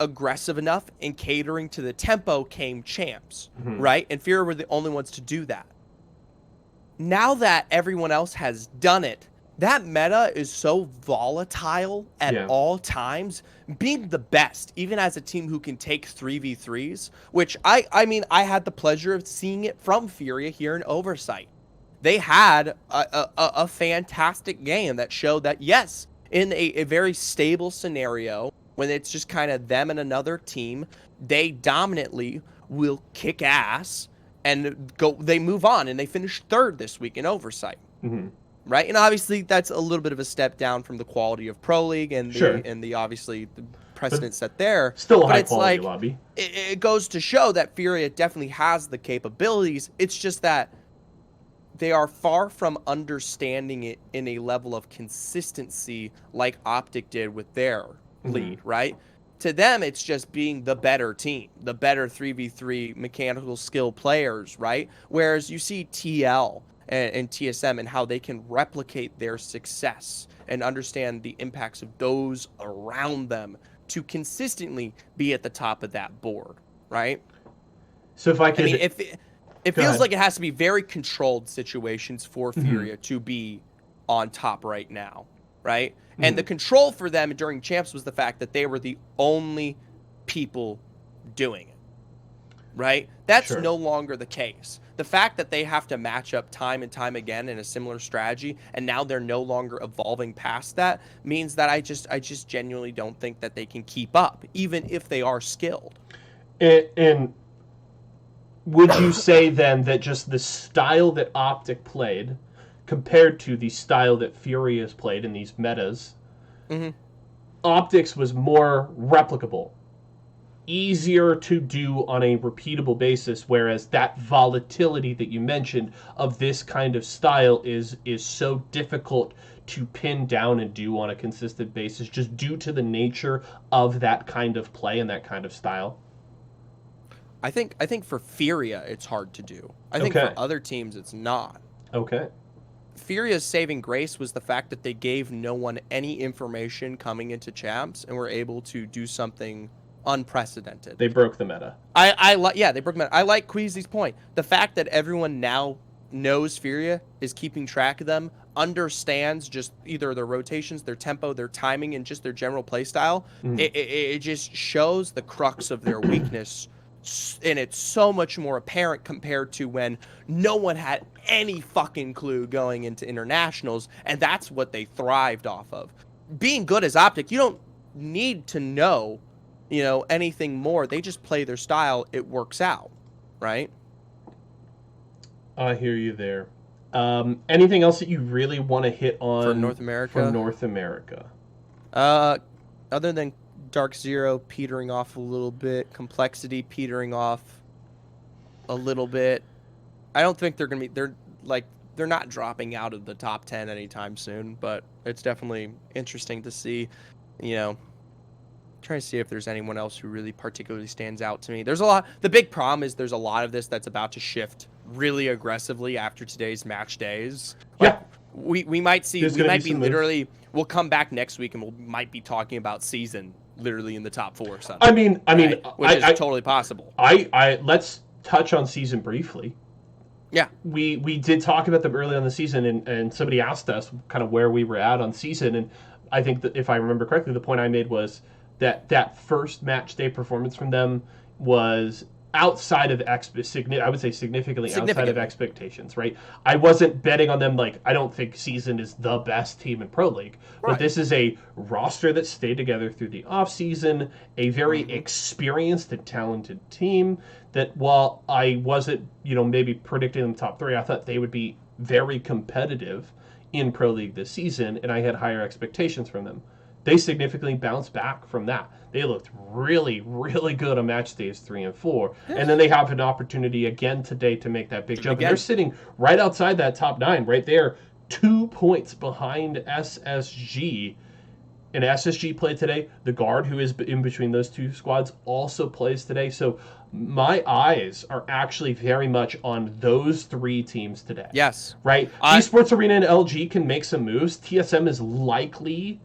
aggressive enough in catering to the tempo came Champs, right? And Furia were the only ones to do that. Now that everyone else has done it, that meta is so volatile at all times. Being the best, even as a team who can take 3v3s, which I mean, I had the pleasure of seeing it from Furia here in Oversight. They had a fantastic game that showed that, yes, in a very stable scenario, when it's just kind of them and another team, they dominantly will kick ass and they move on and they finish 3rd this week in Oversight. Right? And obviously that's a little bit of a step down from the quality of Pro League and the obviously the precedent set there. Still a high quality lobby. It goes to show that Furia definitely has the capabilities. It's just that they are far from understanding it in a level of consistency like Optic did with their lead, right? to them, it's just being the better team, the better 3v3 mechanical skill players, right? Whereas you see TL and TSM and how they can replicate their success and understand the impacts of those around them to consistently be at the top of that board, right? So if I could, I mean, it feels like it has to be very controlled situations for Furia to be on top right now, right? And the control for them during Champs was the fact that they were the only people doing it, right? That's no longer the case. The fact that they have to match up time and time again in a similar strategy, and now they're no longer evolving past that, means that I just genuinely don't think that they can keep up, even if they are skilled. And would you say then that just the style that Optic played compared to the style that Fury has played in these metas, Optics was more replicable, easier to do on a repeatable basis, whereas that volatility that you mentioned of this kind of style is so difficult to pin down and do on a consistent basis just due to the nature of that kind of play and that kind of style? I think for Furia it's hard to do. I think for other teams it's not. Okay. Furia's saving grace was the fact that they gave no one any information coming into Champs and were able to do something unprecedented. They broke the meta. They broke the meta. I like Queasy's point. The fact that everyone now knows Furia, is keeping track of them, understands just either their rotations, their tempo, their timing, and just their general play style, it just shows the crux of their weakness. And it's so much more apparent compared to when no one had any fucking clue going into internationals, and that's what they thrived off of. Being good as Optic, you don't need to know, anything more. They just play their style. It works out, right? I hear you there. Anything else that you really want to hit on for North America? For North America. Other than Dark Zero petering off a little bit, Complexity petering off a little bit. I don't think they're not dropping out of the top 10 anytime soon, but it's definitely interesting to see, trying to see if there's anyone else who really particularly stands out to me. There's a lot. The big problem is there's a lot of this that's about to shift really aggressively after today's match days. Yeah. We might see, we'll come back next week and we might be talking about Season literally in the top 4 or something. Which is totally possible. Let's touch on Season briefly. Yeah. We did talk about them early on the season, and somebody asked us kind of where we were at on Season, and I think that if I remember correctly, the point I made was that first match day performance from them was outside of I would say significantly outside of expectations, right? I wasn't betting on them. I don't think Season is the best team in Pro League, but this is a roster that stayed together through the off season, a very experienced and talented team that while I wasn't, maybe predicting them top 3, I thought they would be very competitive in Pro League this season, and I had higher expectations from them. They significantly bounced back from that. They looked really, really good on match days 3 and 4. Yes. And then they have an opportunity again today to make that big jump. And they're sitting right outside that top 9, right there, 2 points behind SSG. And SSG played today. The guard, who is in between those two squads, also plays today. So my eyes are actually very much on those 3 teams today. Yes. Right? Esports Arena and LG can make some moves. TSM is likely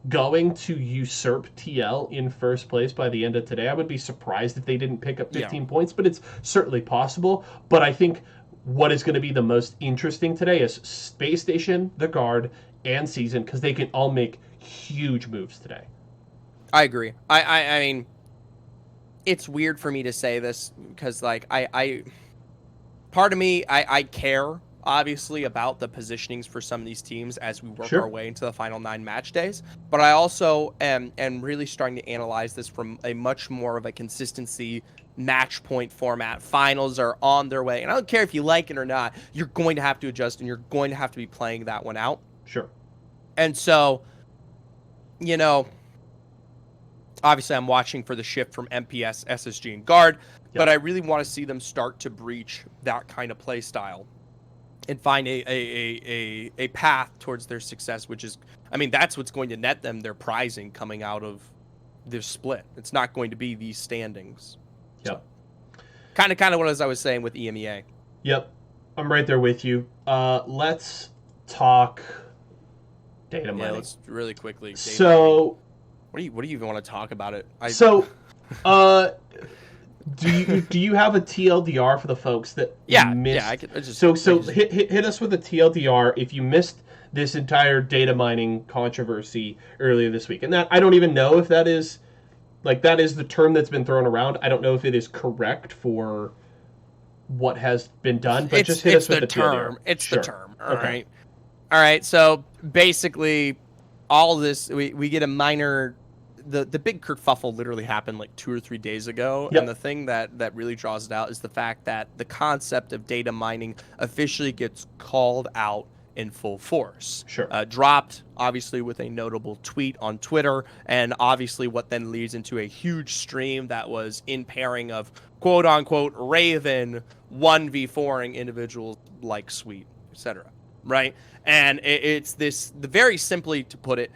going to usurp TL in first place by the end of today. I would be surprised if they didn't pick up 15 points, but it's certainly possible. But I think what is going to be the most interesting today is Space Station, the guard, and Season, because they can all make huge moves today. I agree. I mean, it's weird for me to say this because, part of me, I care, obviously, about the positionings for some of these teams as we work our way into the final 9 match days. But I also am really starting to analyze this from a much more of a consistency match point format. Finals are on their way. And I don't care if you like it or not, you're going to have to adjust and you're going to have to be playing that one out. Sure. And so, obviously I'm watching for the shift from MPS, SSG, and guard, but I really want to see them start to breach that kind of play style and find a path towards their success, which is, that's what's going to net them their prizing coming out of this split. It's not going to be these standings. Yep. So, kind of what I was saying with EMEA. Yep. I'm right there with you. Let's talk data mining. Yeah, let's really quickly. So, what do you even want to talk about it? Do you have a TLDR for the folks that missed? Yeah, hit us with a TLDR if you missed this entire data mining controversy earlier this week. And that, I don't even know if that is the term that's been thrown around. I don't know if it is correct for what has been done, but just hit us with the term. It's the term. All right. So basically, all this we get a minor. The big kerfuffle literally happened like 2 or 3 days ago, and the thing that really draws it out is the fact that the concept of data mining officially gets called out in full force. Sure. Dropped, obviously, with a notable tweet on Twitter, and obviously what then leads into a huge stream that was in pairing of quote-unquote Raven 1v4ing individuals like Sweet, etc. Right? And it's this, very simply to put it,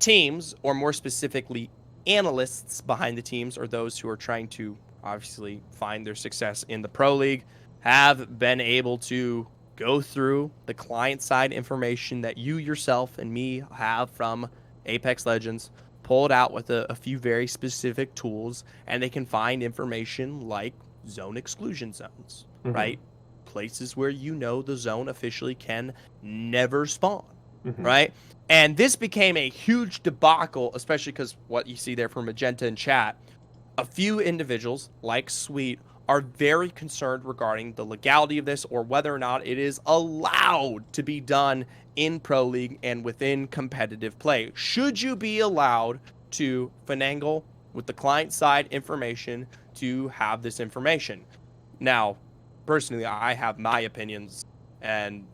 teams, or more specifically analysts behind the teams, or those who are trying to obviously find their success in the Pro League, have been able to go through the client-side information that you yourself and me have from Apex Legends, pull it out with a few very specific tools, and they can find information like zone exclusion zones, right? Places where the zone officially can never spawn, right? And this became a huge debacle, especially because what you see there from Magenta in chat, a few individuals like Sweet are very concerned regarding the legality of this, or whether or not it is allowed to be done in Pro League and within competitive play. Should you be allowed to finagle with the client-side information to have this information? Now, personally, I have my opinions, and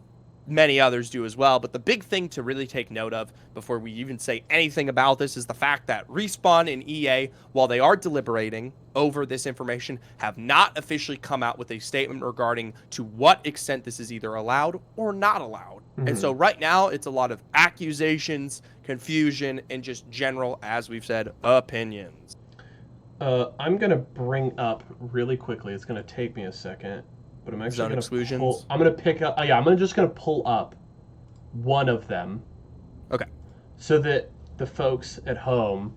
many others do as well, but the big thing to really take note of before we even say anything about this is the fact that Respawn and EA, while they are deliberating over this information, have not officially come out with a statement regarding to what extent this is either allowed or not allowed. And so right now, it's a lot of accusations, confusion, and just general, as we've said, opinions. I'm going to bring up really quickly, it's going to take me a second, but I'm actually going to pull. I'm going to pick up. I'm just going to pull up one of them. Okay. So that the folks at home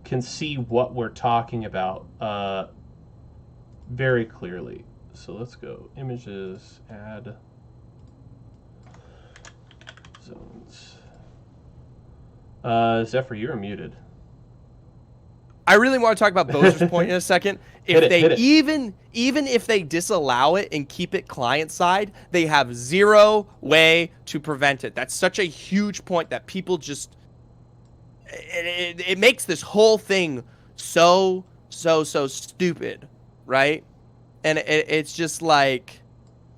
can see what we're talking about very clearly. So let's go images, add zones. Zephyr, you're muted. I really want to talk about Bozer's point in a second. Even if they disallow it and keep it client side, they have zero way to prevent it. That's such a huge point that people just it makes this whole thing so stupid, right? And it's just like,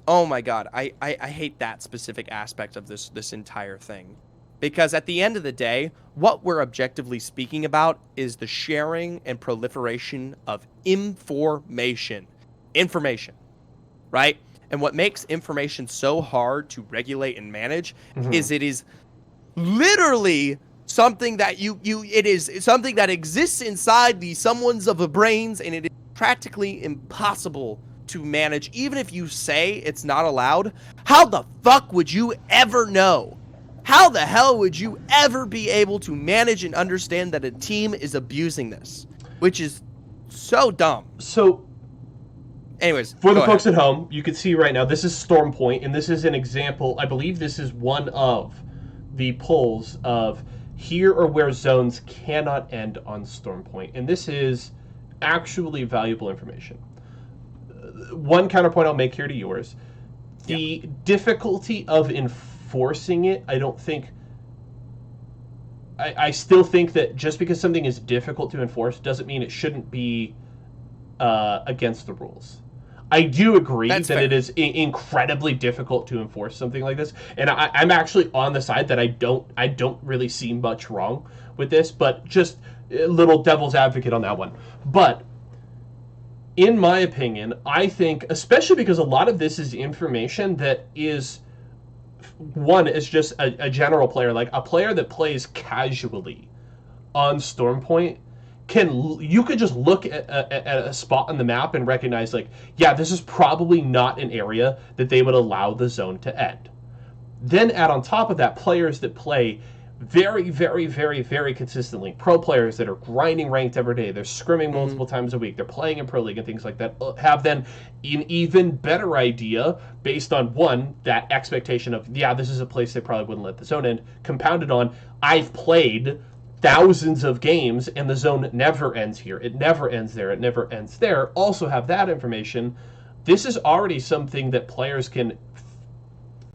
oh my god, I hate that specific aspect of this entire thing. Because at the end of the day, what we're objectively speaking about is the sharing and proliferation of information, right? And what makes information so hard to regulate and manage is it is literally something that it is something that exists inside the someone's of a brains, and it is practically impossible to manage. Even if you say it's not allowed, how the fuck would you ever know? How the hell would you ever be able to manage and understand that a team is abusing this? Which is so dumb. So, anyways, for the folks at home, you can see right now, this is Storm Point, and this is an example. I believe this is one of the polls of here or where zones cannot end on Storm Point. And this is actually valuable information. One counterpoint I'll make here to yours. The difficulty of enforcing it, I don't think... I still think that just because something is difficult to enforce doesn't mean it shouldn't be against the rules. I do agree that it is incredibly difficult to enforce something like this, and I'm actually on the side that I don't really see much wrong with this, but just a little devil's advocate on that one. But in my opinion, I think, especially because a lot of this is information that is, one, is just a general player, like a player that plays casually on Stormpoint you could just look at a spot on the map and recognize, like, yeah, this is probably not an area that they would allow the zone to end. Then add on top of that players that play very, very, very, very consistently. Pro players that are grinding ranked every day. They're scrimming multiple times a week. They're playing in Pro League and things like that. Have then an even better idea based on, one, that expectation of, yeah, this is a place they probably wouldn't let the zone end, compounded on, I've played thousands of games and the zone never ends here. It never ends there. It never ends there. Also have that information. This is already something that players can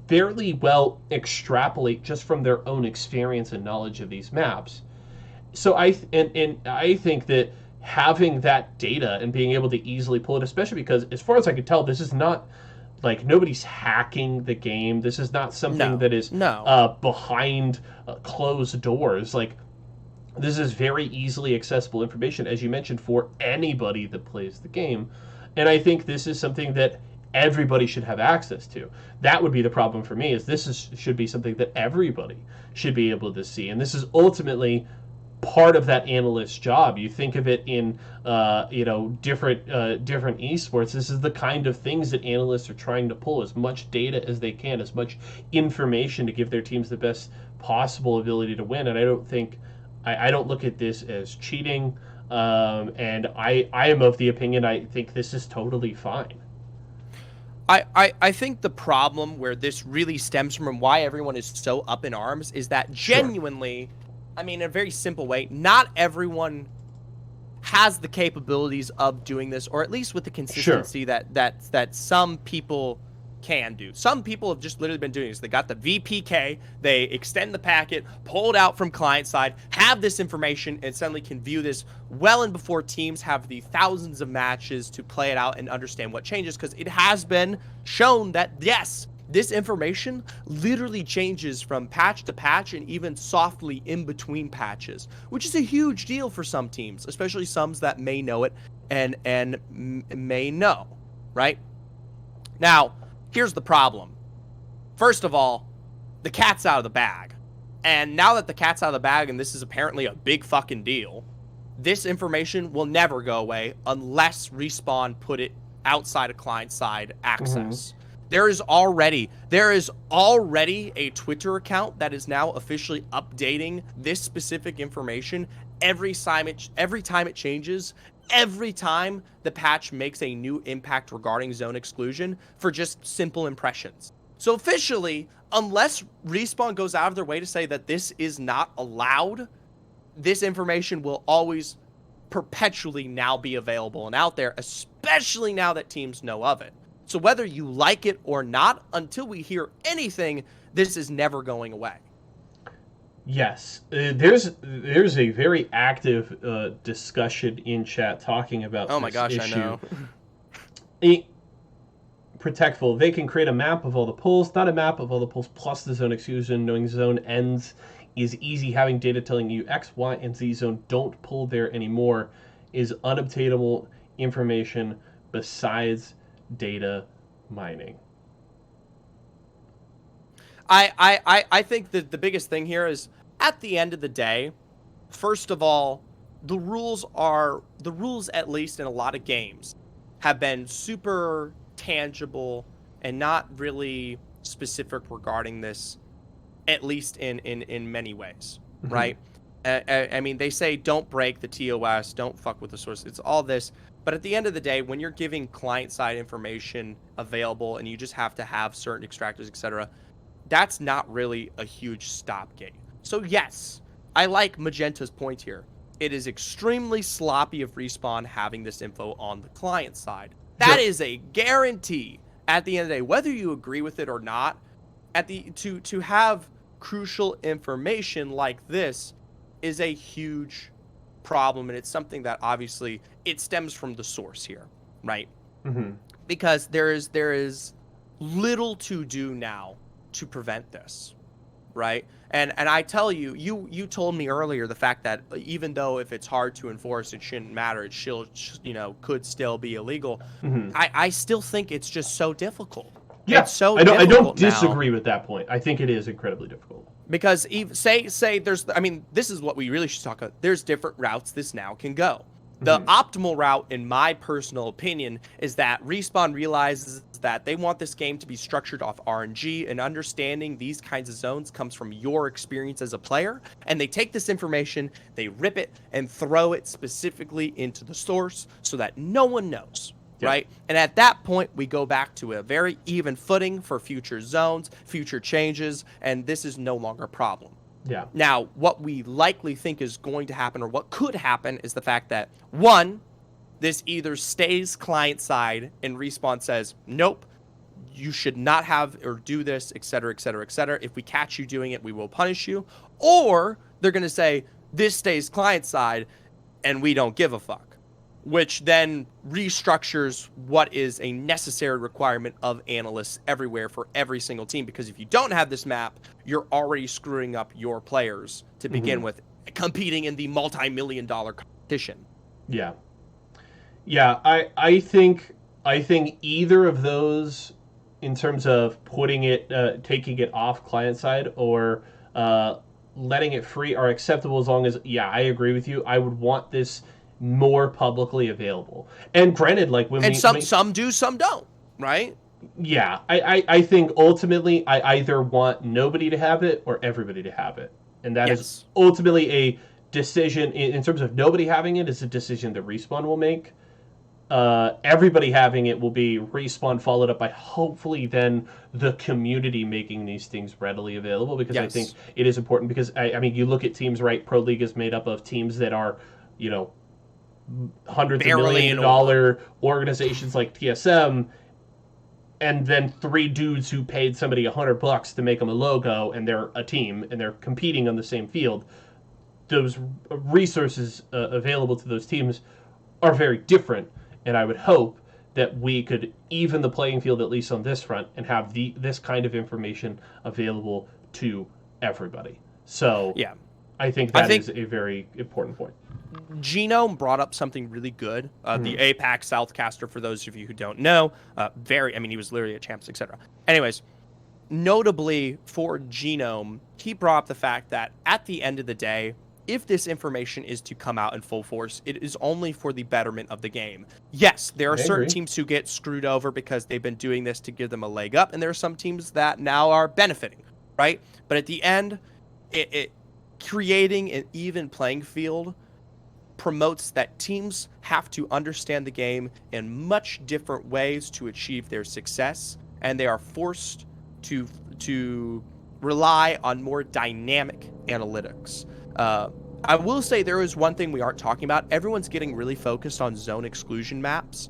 fairly well extrapolate just from their own experience and knowledge of these maps. So I think that having that data and being able to easily pull it, especially because as far as I can tell, this is not like nobody's hacking the game. This is not something that is behind closed doors. Like, this is very easily accessible information, as you mentioned, for anybody that plays the game. And I think this is something that everybody should have access to. That would be the problem for me, is should be something that everybody should be able to see. And this is ultimately part of that analyst's job. You think of it in different esports. This is the kind of things that analysts are trying to pull, as much data as they can, as much information to give their teams the best possible ability to win. And I don't look at this as cheating, and I am of the opinion I think this is totally fine. I think the problem where this really stems from and why everyone is so up in arms is that genuinely, I mean, in a very simple way, not everyone has the capabilities of doing this, or at least with the consistency that some people can do. Some people have just literally been doing this. They got the VPK, they extend the packet, pull it out from client side, have this information, and suddenly can view this well and before teams have the thousands of matches to play it out and understand what changes, because it has been shown that, yes, this information literally changes from patch to patch and even softly in between patches, which is a huge deal for some teams, especially some that may know it and may know, right? Now, here's the problem. First of all, the cat's out of the bag. And now that the cat's out of the bag, and this is apparently a big fucking deal, this information will never go away unless Respawn put it outside of client-side access. There is already a Twitter account that is now officially updating this specific information every time it changes, every time the patch makes a new impact regarding zone exclusion for just simple impressions. So officially, unless Respawn goes out of their way to say that this is not allowed, this information will always perpetually now be available and out there, especially now that teams know of it. So whether you like it or not, until we hear anything, this is never going away. Yes, there's a very active discussion in chat talking about this issue. I know. Protectful, they can create a map of all the pulls, not a map of all the pulls plus the zone exclusion. Knowing zone ends is easy. Having data telling you X, Y, and Z zone don't pull there anymore is unobtainable information besides data mining. I think that the biggest thing here is, at the end of the day, first of all, the rules, at least in a lot of games, have been super tangible and not really specific regarding this, at least in many ways, right? I mean, they say don't break the TOS, don't fuck with the source. It's all this. But at the end of the day, when you're giving client-side information available and you just have to have certain extractors, etc., that's not really a huge stopgate. So yes, I like Magenta's point here. It is extremely sloppy of Respawn having this info on the client side. That is a guarantee at the end of the day, whether you agree with it or not, to have crucial information like this is a huge problem, and it's something that obviously it stems from the source here, right? Because there is little to do now to prevent this, right? And I tell you, you told me earlier the fact that even though if it's hard to enforce, it shouldn't matter. It still, could still be illegal. I still think it's just so difficult. Yeah, it's so I don't difficult disagree with that point. I think it is incredibly difficult. Because say there's, I mean, this is what we really should talk about. There's different routes this now can go. The optimal route, in my personal opinion, is that Respawn realizes that they want this game to be structured off RNG, and understanding these kinds of zones comes from your experience as a player. And they take this information, they rip it, and throw it specifically into the source so that no one knows. Yeah. Right? And at that point, we go back to a very even footing for future zones, future changes, and this is no longer a problem. Yeah. Now, what we likely think is going to happen, or what could happen, is the fact that, one, this either stays client-side and Respawn says, nope, you should not have or do this, et cetera, et cetera, et cetera. If we catch you doing it, we will punish you. Or they're going to say, this stays client-side and we don't give a fuck, which then restructures what is a necessary requirement of analysts everywhere for every single team. Because if you don't have this map, you're already screwing up your players to begin with, competing in the multi-million-dollar competition. Yeah. Yeah, I think either of those, in terms of putting it, taking it off client side or letting it free, are acceptable, as long as, yeah, I agree with you. I would want this more publicly available. And granted, like some do, some don't, right? Yeah, I think ultimately I either want nobody to have it or everybody to have it, and that is ultimately a decision. In terms of nobody having it, is a decision that Respawn will make. Everybody having it will be Respawn, followed up by hopefully then the community making these things readily available, because I think it is important. Because I mean, you look at teams, right? Pro League is made up of teams that are, you know, hundreds of $million organizations like TSM, and then 3 dudes who paid somebody $100 to make them a logo, and they're a team and they're competing on the same field. Those resources available to those teams are very different, and I would hope that we could even the playing field, at least on this front, and have this kind of information available to everybody. So yeah, I think that is a very important point. Genome brought up something really good. The APAC Southcaster, for those of you who don't know, he was literally at Champs, etc. Anyways, notably for Genome, he brought up the fact that at the end of the day, if this information is to come out in full force, it is only for the betterment of the game. Yes, there are certain teams who get screwed over because they've been doing this to give them a leg up, and there are some teams that now are benefiting, right? But at the end, it creating an even playing field promotes that teams have to understand the game in much different ways to achieve their success, and they are forced to rely on more dynamic analytics. I will say there is one thing we aren't talking about. Everyone's getting really focused on zone exclusion maps.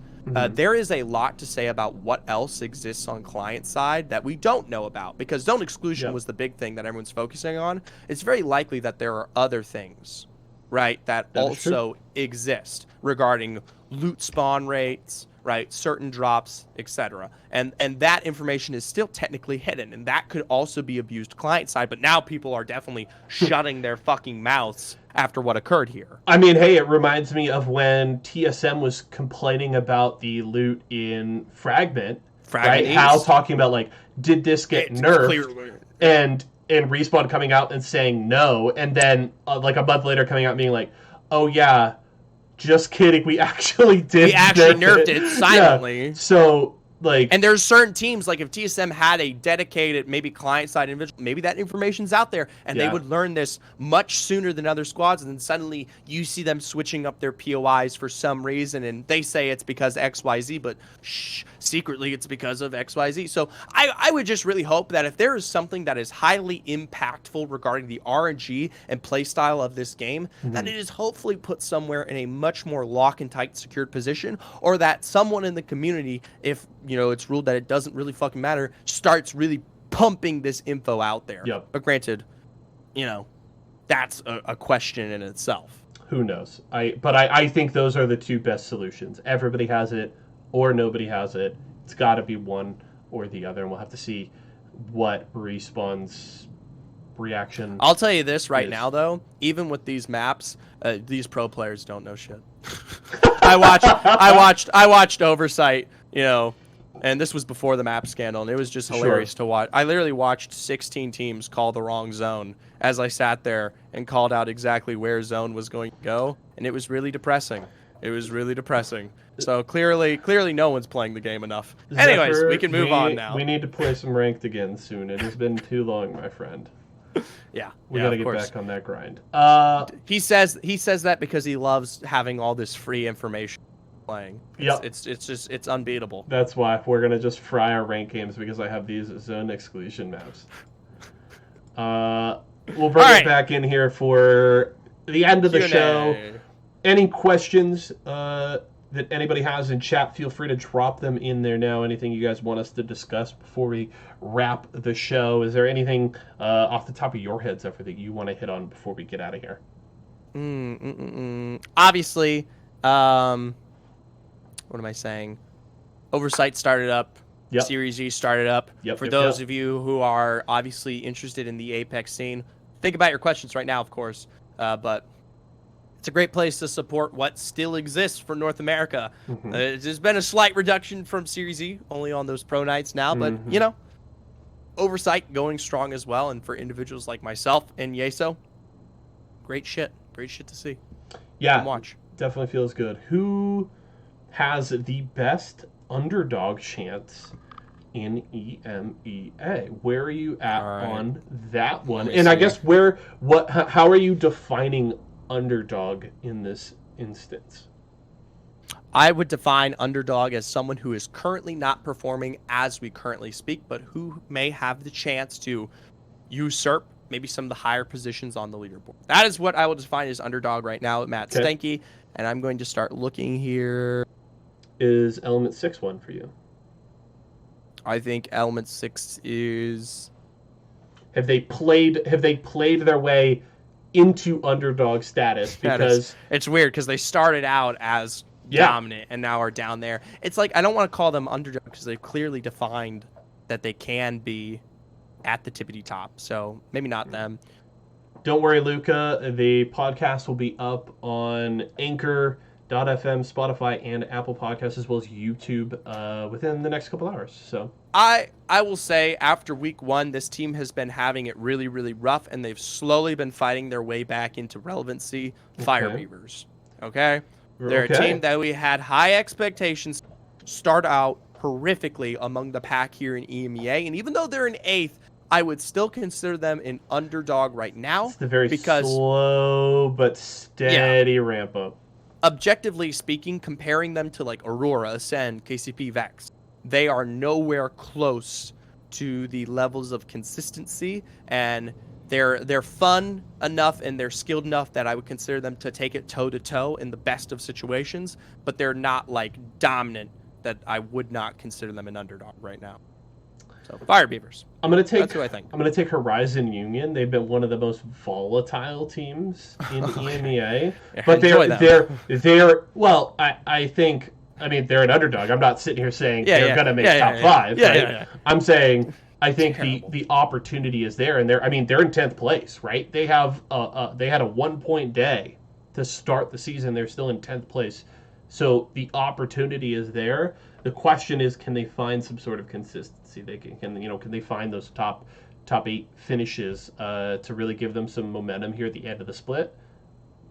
There is a lot to say about what else exists on client side that we don't know about, because zone exclusion was the big thing that everyone's focusing on. It's very likely that there are other things, right, that also exist regarding loot spawn rates, right, certain drops, etc. And that information is still technically hidden, and that could also be abused client side. But now people are definitely shutting their fucking mouths after what occurred here. I mean, hey, it reminds me of when TSM was complaining about the loot in Fragment right? East. Hal talking about, like, did this get nerfed? And Respawn coming out and saying no, and then like a month later coming out and being like, oh yeah, just kidding, we actually did. We actually nerfed it silently. Yeah. So, like, and there's certain teams, like if TSM had a dedicated, maybe client-side individual, maybe that information's out there, and they would learn this much sooner than other squads, and then suddenly you see them switching up their POIs for some reason, and they say it's because XYZ, but secretly it's because of XYZ. So I would just really hope that if there is something that is highly impactful regarding the RNG and playstyle of this game, that it is hopefully put somewhere in a much more lock and tight secured position, or that someone in the community, if you know it's ruled that it doesn't really fucking matter, starts really pumping this info out there. But granted, you know, that's a question in itself. Who knows? I think those are the two best solutions. Everybody has it or nobody has it. It's got to be one or the other, and we'll have to see what Respawn's reaction. I'll tell you this right now, though. Even with these maps, these pro players don't know shit. I watched Oversight, you know, And this was before the map scandal, and it was just hilarious to watch. I literally watched 16 teams call the wrong zone as I sat there and called out exactly where zone was going to go, and it was really depressing. So clearly no one's playing the game enough. Anyways, Zephyr, we can move on now. We need to play some ranked again soon. It has been too long, my friend. Yeah, we gotta get back on that grind. He says that because he loves having all this free information playing. It's unbeatable. That's why we're gonna just fry our rank games because I have these zone exclusion maps. We'll bring it back in here for the end of the show. Any questions that anybody has in chat, feel free to drop them in there now. Anything you guys want us to discuss before we wrap the show? Is there anything off the top of your heads, Zephyr, that you want to hit on before we get out of here? Obviously, what am I saying? Oversight started up. Yep. Series G started up. For those of you who are obviously interested in the Apex scene, think about your questions right now, of course. But it's a great place to support what still exists for North America. There's been a slight reduction from Series E, only on those pro nights now. But, you know, Oversight going strong as well. And for individuals like myself and Y4SO, great shit. Great shit to see. Yeah, come watch. Definitely feels good. Who has the best underdog chance in EMEA? Where are you at on that one? And I guess how are you defining underdog in this instance? I would define underdog as someone who is currently not performing as we currently speak, but who may have the chance to usurp maybe some of the higher positions on the leaderboard. That is what I will define as underdog right now at Matt Stanky. And I'm going to start looking here. Is Element 6 one for you? I think Element 6 is... Have they played their way into underdog status? Because it's weird because they started out as dominant and now are down there. It's like, I don't want to call them underdog because they've clearly defined that they can be at the tippity top. So maybe not them. Don't worry, Luca. The podcast will be up on Anchor.fm, Spotify, and Apple Podcasts, as well as YouTube within the next couple hours. So I will say, after week 1, this team has been having it really, really rough, and they've slowly been fighting their way back into relevancy. Fire Beavers. Okay? They're a team that we had high expectations start out horrifically among the pack here in EMEA, and even though they're in 8th, I would still consider them an underdog right now. It's the very slow but steady ramp up. Objectively speaking, comparing them to like Aurora, Ascend, KCP, Vex, they are nowhere close to the levels of consistency, and they're fun enough and they're skilled enough that I would consider them to take it toe to toe in the best of situations, but they're not like dominant that I would not consider them an underdog right now. So Fire Beavers. That's who I think. I'm gonna take Horizon Union. They've been one of the most volatile teams in EMEA, but they're well. I think. I mean, they're an underdog. I'm not sitting here saying they're gonna make top 5. Right? I'm saying I think the opportunity is there, and they're in 10th place, right? They have they had a 1-point day to start the season. They're still in 10th place, so the opportunity is there. The question is, can they find some sort of consistency? Can they find those top 8 finishes to really give them some momentum here at the end of the split?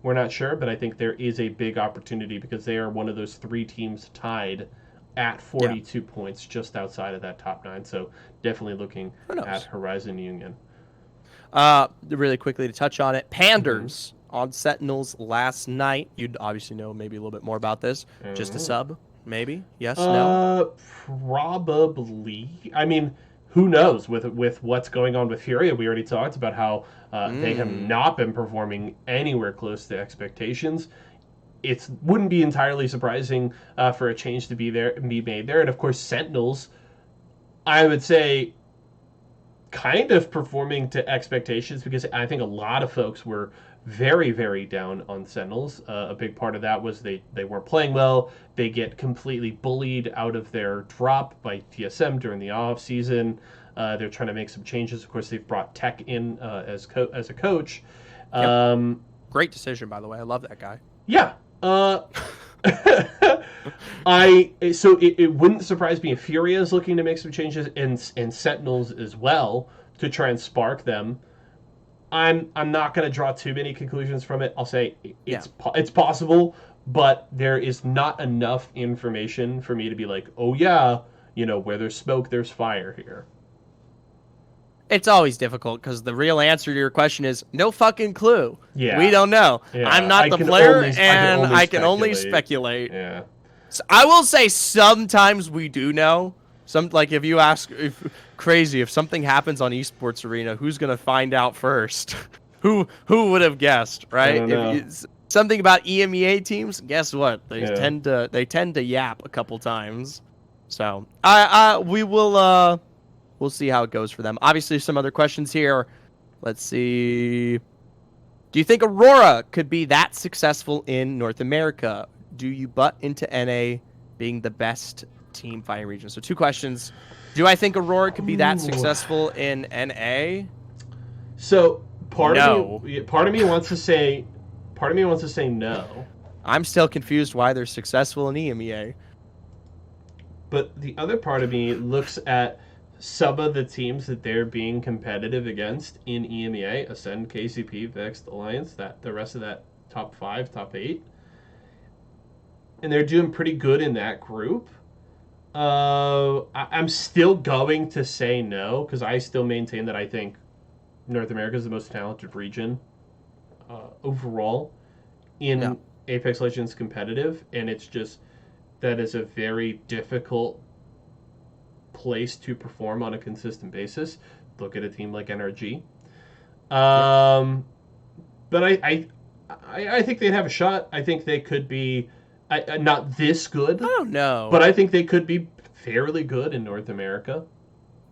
We're not sure, but I think there is a big opportunity because they are one of those 3 teams tied at 42 points, just outside of that top 9. So definitely looking at Horizon Union. Really quickly to touch on it, Panders on Sentinels last night. You'd obviously know maybe a little bit more about this. Just a sub. Maybe? Yes? No? Probably. I mean, who knows with what's going on with Furia? We already talked about how they have not been performing anywhere close to expectations. It wouldn't be entirely surprising for a change to be made there. And of course, Sentinels, I would say, kind of performing to expectations because I think a lot of folks were very, very down on Sentinels. A big part of that was they weren't playing well. They get completely bullied out of their drop by TSM during the off season. They're trying to make some changes. Of course, they've brought Tech in as a coach. Great decision, by the way. I love that guy. Yeah. It wouldn't surprise me if Furia is looking to make some changes and Sentinels as well to try and spark them. I'm not going to draw too many conclusions from it. I'll say it's possible, but there is not enough information for me to be like, oh yeah, where there's smoke, there's fire here. It's always difficult because the real answer to your question is no fucking clue. Yeah. We don't know. Yeah. I'm not the player, and I can only speculate. Yeah. So I will say sometimes we do know. Like if you ask, if something happens on Esports Arena, who's gonna find out first? Who would have guessed, right? Something about EMEA teams. Guess what? They tend to yap a couple times. So we'll see how it goes for them. Obviously, some other questions here. Let's see. Do you think Aurora could be that successful in North America? Do you butt into NA being the best team fighting region? So 2 questions. Do I think Aurora could be that successful in NA? So part of me wants to say no. I'm still confused why they're successful in EMEA. But the other part of me looks at some of the teams that they're being competitive against in EMEA: Ascend, KCP, Vexed, Alliance, the rest of that top 5, top 8. And they're doing pretty good in that group. I'm still going to say no, because I still maintain that I think North America is the most talented region overall in Apex Legends competitive, and it's just that is a very difficult place to perform on a consistent basis. Look at a team like NRG. But I think they'd have a shot. I think they could be not this good. I don't know. But I think they could be fairly good in North America.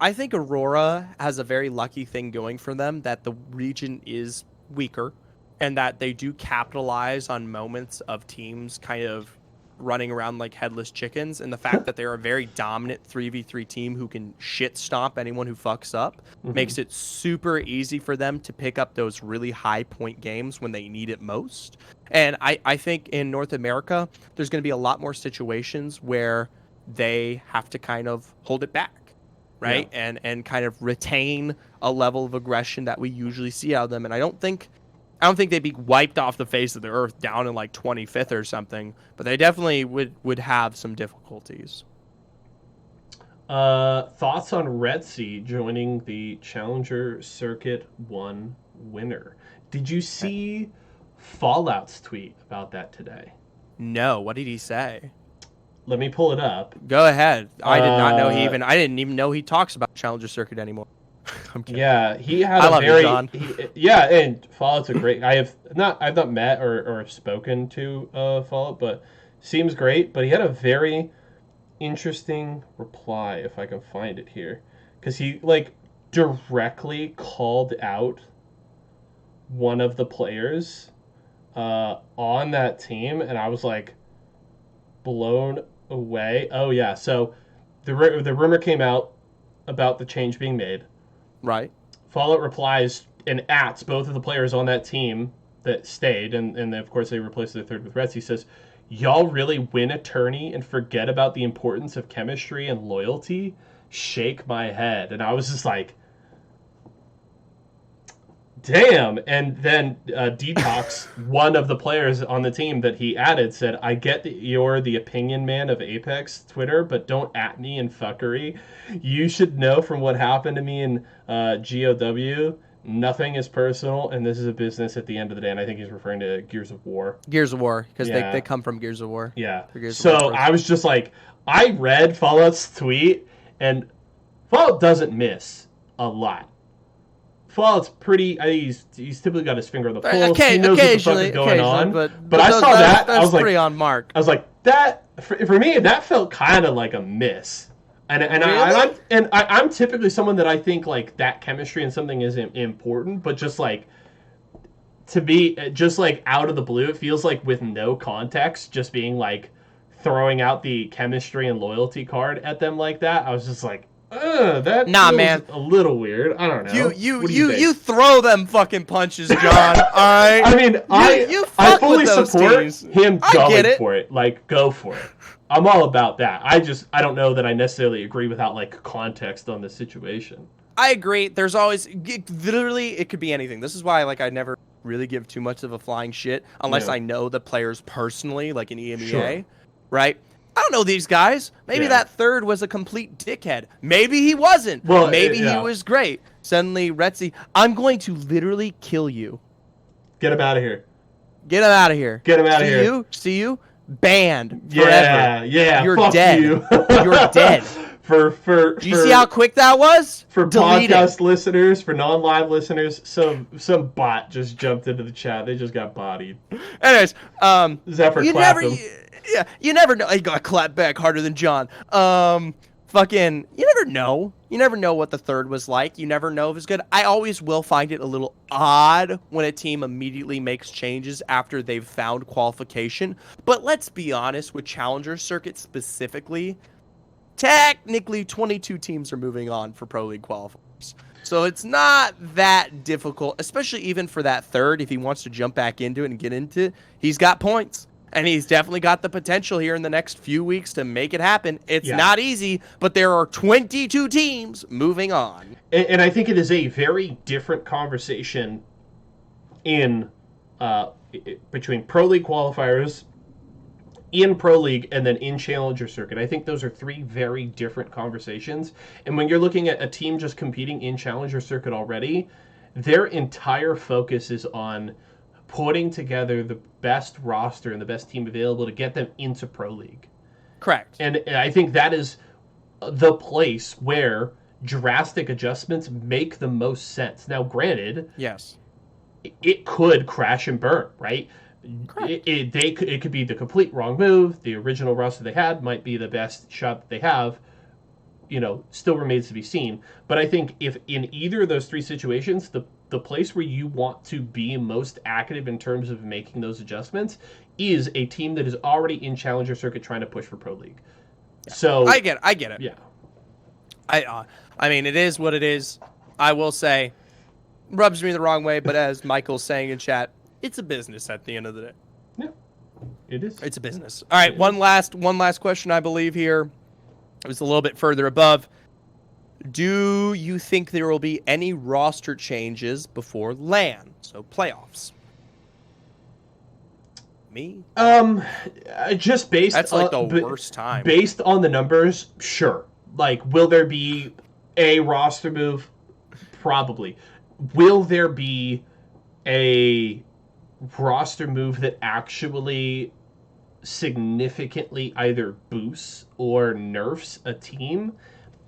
I think Aurora has a very lucky thing going for them, that the region is weaker and that they do capitalize on moments of teams kind of running around like headless chickens, and the fact that they're a very dominant 3v3 team who can shit stomp anyone who fucks up makes it super easy for them to pick up those really high point games when they need it most. And I think in North America, there's going to be a lot more situations where they have to kind of hold it back, right? Yeah. And kind of retain a level of aggression that we usually see out of them. And I don't think they'd be wiped off the face of the earth down in like 25th or something, but they definitely would have some difficulties. Thoughts on Red Sea joining the Challenger Circuit 1 winner? Did you see Fallout's tweet about that today? No. What did he say? Let me pull it up. Go ahead. I did not know I didn't even know he talks about Challenger Circuit anymore. I'm kidding. Yeah, he had and Fallout's a great. I've not met or spoken to Fallout, but seems great. But he had a very interesting reply, if I can find it here, because he directly called out one of the players on that team, and I was like blown away. Oh yeah, so the rumor came out about the change being made. Right. Fallout replies and ats both of the players on that team that stayed, and of course they replaced the third with Reds. He says, "Y'all really win a tourney and forget about the importance of chemistry and loyalty? Shake my head." And I was just like, damn. And then Detox, one of the players on the team that he added, said, "I get that you're the opinion man of Apex Twitter, but don't at me in fuckery. You should know from what happened to me in GOW, nothing is personal, and this is a business at the end of the day." And I think he's referring to Gears of War. Gears of War, because they come from Gears of War. Yeah. So I was just like, I read Fallout's tweet, and Fallout doesn't miss a lot. Fallout's pretty. I think he's typically got his finger on the pulse. He knows what the fuck is going on. But I saw that. I was like, pretty on mark. I was like, that for me, that felt kind of like a miss. And really? I'm typically someone that I think like that chemistry and something is important, but just like to be just like out of the blue, it feels like with no context, just being like throwing out the chemistry and loyalty card at them like that. I was just like, that feels a little weird. I don't know. You throw them fucking punches, John. All right. I mean, I fully support him going for it. Like, go for it. I'm all about that. I don't know that I necessarily agree without like context on the situation. I agree. There's always literally it could be anything. This is why like I never really give too much of a flying shit unless I know the players personally, like in EMEA, Sure. right? I don't know these guys. Maybe that third was a complete dickhead. Maybe he wasn't. Well, maybe he was great. Suddenly, Retzi, I'm going to literally kill you. Get him out of here. Get him out of here. Get him out of here. See you? Banned Yeah, forever. yeah. You're fuck dead. You. You're dead. Do you see how quick that was? For podcast listeners, for non-live listeners, some bot just jumped into the chat. They just got bodied. Anyways, Zephyr clapped him. Yeah, you never know. He got clapped back harder than John. Fucking, you never know. You never know what the third was like. You never know if it's good. I always will find it a little odd when a team immediately makes changes after they've found qualification. But let's be honest, with Challenger Circuit specifically, technically 22 teams are moving on for Pro League qualifiers. So it's not that difficult, especially even for that third. If he wants to jump back into it and get into it, he's got points. And he's definitely got the potential here in the next few weeks to make it happen. It's not easy, but there are 22 teams moving on. And I think it is a very different conversation in between Pro League qualifiers, in Pro League, and then in Challenger Circuit. I think those are three very different conversations. And when you're looking at a team just competing in Challenger Circuit already, their entire focus is on putting together the best roster and the best team available to get them into Pro League. Correct. And I think that is the place where drastic adjustments make the most sense. Now, granted, yes, it could crash and burn, right? It could be the complete wrong move. The original roster they had might be the best shot that they have. Still remains to be seen. But I think if in either of those three situations, the place where you want to be most active in terms of making those adjustments is a team that is already in Challenger Circuit trying to push for Pro League. Yeah. So I get it. Yeah. I mean, it is what it is. I will say, rubs me the wrong way, but as Michael's saying in chat, it's a business at the end of the day. Yeah, it is. It's a business. All right, one last question, I believe here. It was a little bit further above. Do you think there will be any roster changes before LAN, so playoffs? Me? Just based. That's like the worst time. Based on the numbers, sure. Like, will there be a roster move? Probably. Will there be a roster move that actually significantly either boosts or nerfs a team?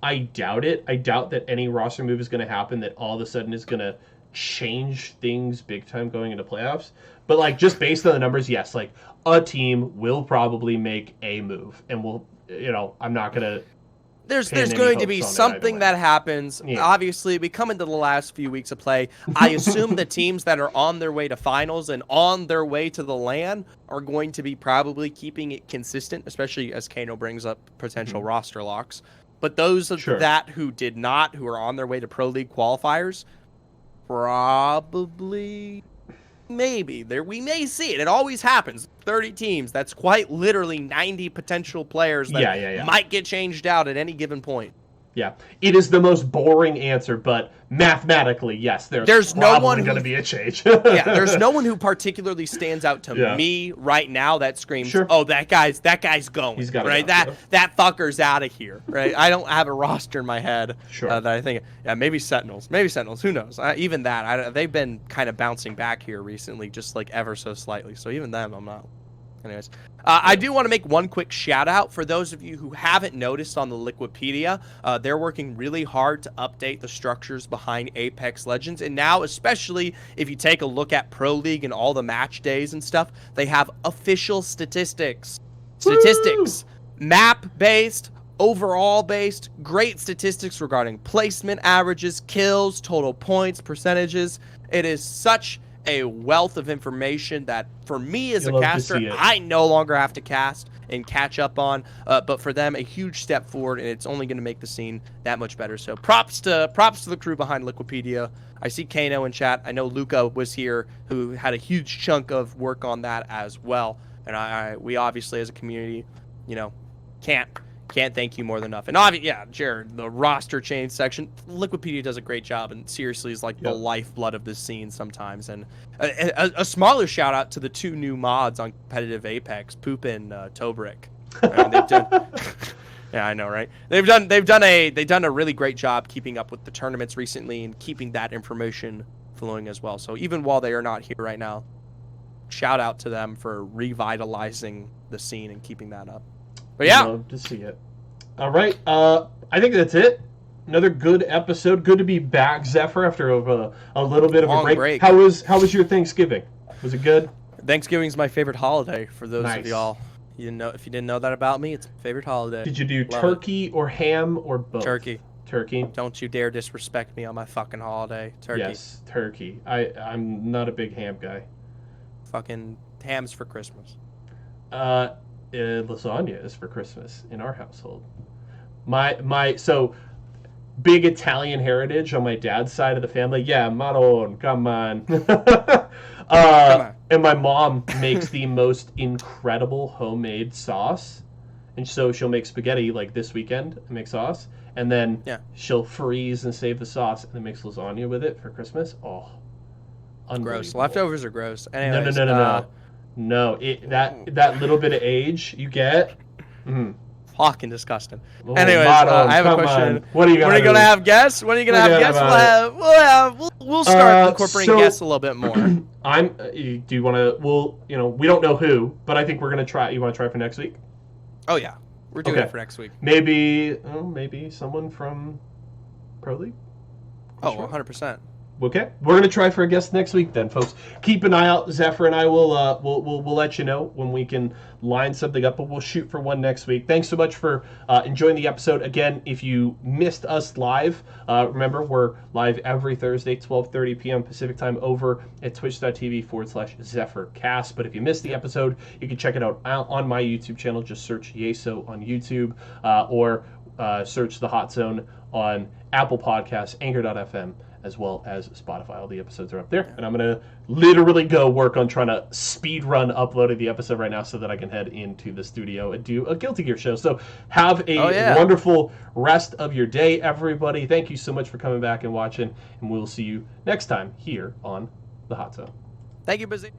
I doubt it. I doubt that any roster move is going to happen that all of a sudden is going to change things big time going into playoffs. But like, just based on the numbers, yes, like a team will probably make a move, and I'm not going to. There's going to be something that happens. Yeah. Obviously, we come into the last few weeks of play. I assume the teams that are on their way to finals and on their way to the LAN are going to be probably keeping it consistent, especially as Kano brings up potential roster locks. But those of that who did not, who are on their way to Pro League qualifiers, probably, maybe. We may see it. It always happens. 30 teams. That's quite literally 90 potential players that might get changed out at any given point. Yeah. It is the most boring answer, but mathematically, yes, there's no one going to be a change. There's no one who particularly stands out to me right now that screams, oh, that guy's going. He's got right? That fucker's out of here. Right? I don't have a roster in my head that I think, maybe Sentinels. Who knows? Even that, they've been kind of bouncing back here recently, just like ever so slightly. So even them, I'm not. Anyways, I do want to make one quick shout out for those of you who haven't noticed on the Liquipedia. They're working really hard to update the structures behind Apex Legends. And now, especially if you take a look at Pro League and all the match days and stuff, they have official statistics. Map-based, overall-based, great statistics regarding placement averages, kills, total points, percentages. It is such a wealth of information that for me as a caster, I no longer have to cast and catch up on, but for them, a huge step forward, and it's only going to make the scene that much better. So props to the crew behind Liquipedia. I see Kano in chat. I know Luca was here, who had a huge chunk of work on that as well. And we obviously, as a community, Can't thank you more than enough. And obviously, yeah, Jared, the roster change section, Liquipedia does a great job, and seriously is like the lifeblood of this scene sometimes. And a smaller shout out to the 2 new mods on competitive Apex, Poop and Tobrick. I mean, they've done. Yeah, I know, right? They've done a really great job keeping up with the tournaments recently and keeping that information flowing as well. So even while they are not here right now, shout out to them for revitalizing the scene and keeping that up. But yeah, love to see it. All right, I think that's it. Another good episode. Good to be back, Zephyr, after a little bit of a break. How was your Thanksgiving? Was it good? Thanksgiving's my favorite holiday. For those of y'all, if you didn't know that about me, it's my favorite holiday. Did you do turkey or ham or both? Turkey. Turkey. Don't you dare disrespect me on my fucking holiday. Turkey. Yes, turkey. I'm not a big ham guy. Fucking ham's for Christmas. Lasagna is for Christmas in our household. So big Italian heritage on my dad's side of the family. Yeah, Maron, come on. And my mom makes the most incredible homemade sauce. And so she'll make spaghetti like this weekend and make sauce. And then she'll freeze and save the sauce and then makes lasagna with it for Christmas. Oh, gross. Leftovers are gross. Anyways, no. That little bit of age you get. Fucking disgusting. Oh, anyways, I have a question. On. When are you gonna have guests? When are you gonna have guests? We'll start incorporating guests a little bit more. Do you want to? We don't know who, but I think we're gonna try. You want to try for next week? Oh yeah, we're doing it for next week. Maybe someone from Pro League. Oh, 100%. Okay, we're gonna try for a guest next week then, folks. Keep an eye out. Zephyr and I will we'll let you know when we can line something up, but we'll shoot for one next week. Thanks so much for enjoying the episode. Again, if you missed us live, remember we're live every Thursday, 12:30 p.m. Pacific time over at twitch.tv/ZephyrCast. But if you missed the episode, you can check it out on my YouTube channel. Just search Y4SO on YouTube or search The Hot Zone on Apple Podcasts, Anchor.fm, as well as Spotify. All the episodes are up there. And I'm going to literally go work on trying to speed run uploading the episode right now so that I can head into the studio and do a Guilty Gear show. So have a wonderful rest of your day, everybody. Thank you so much for coming back and watching, and we'll see you next time here on The Hot Zone. Thank you, Busy.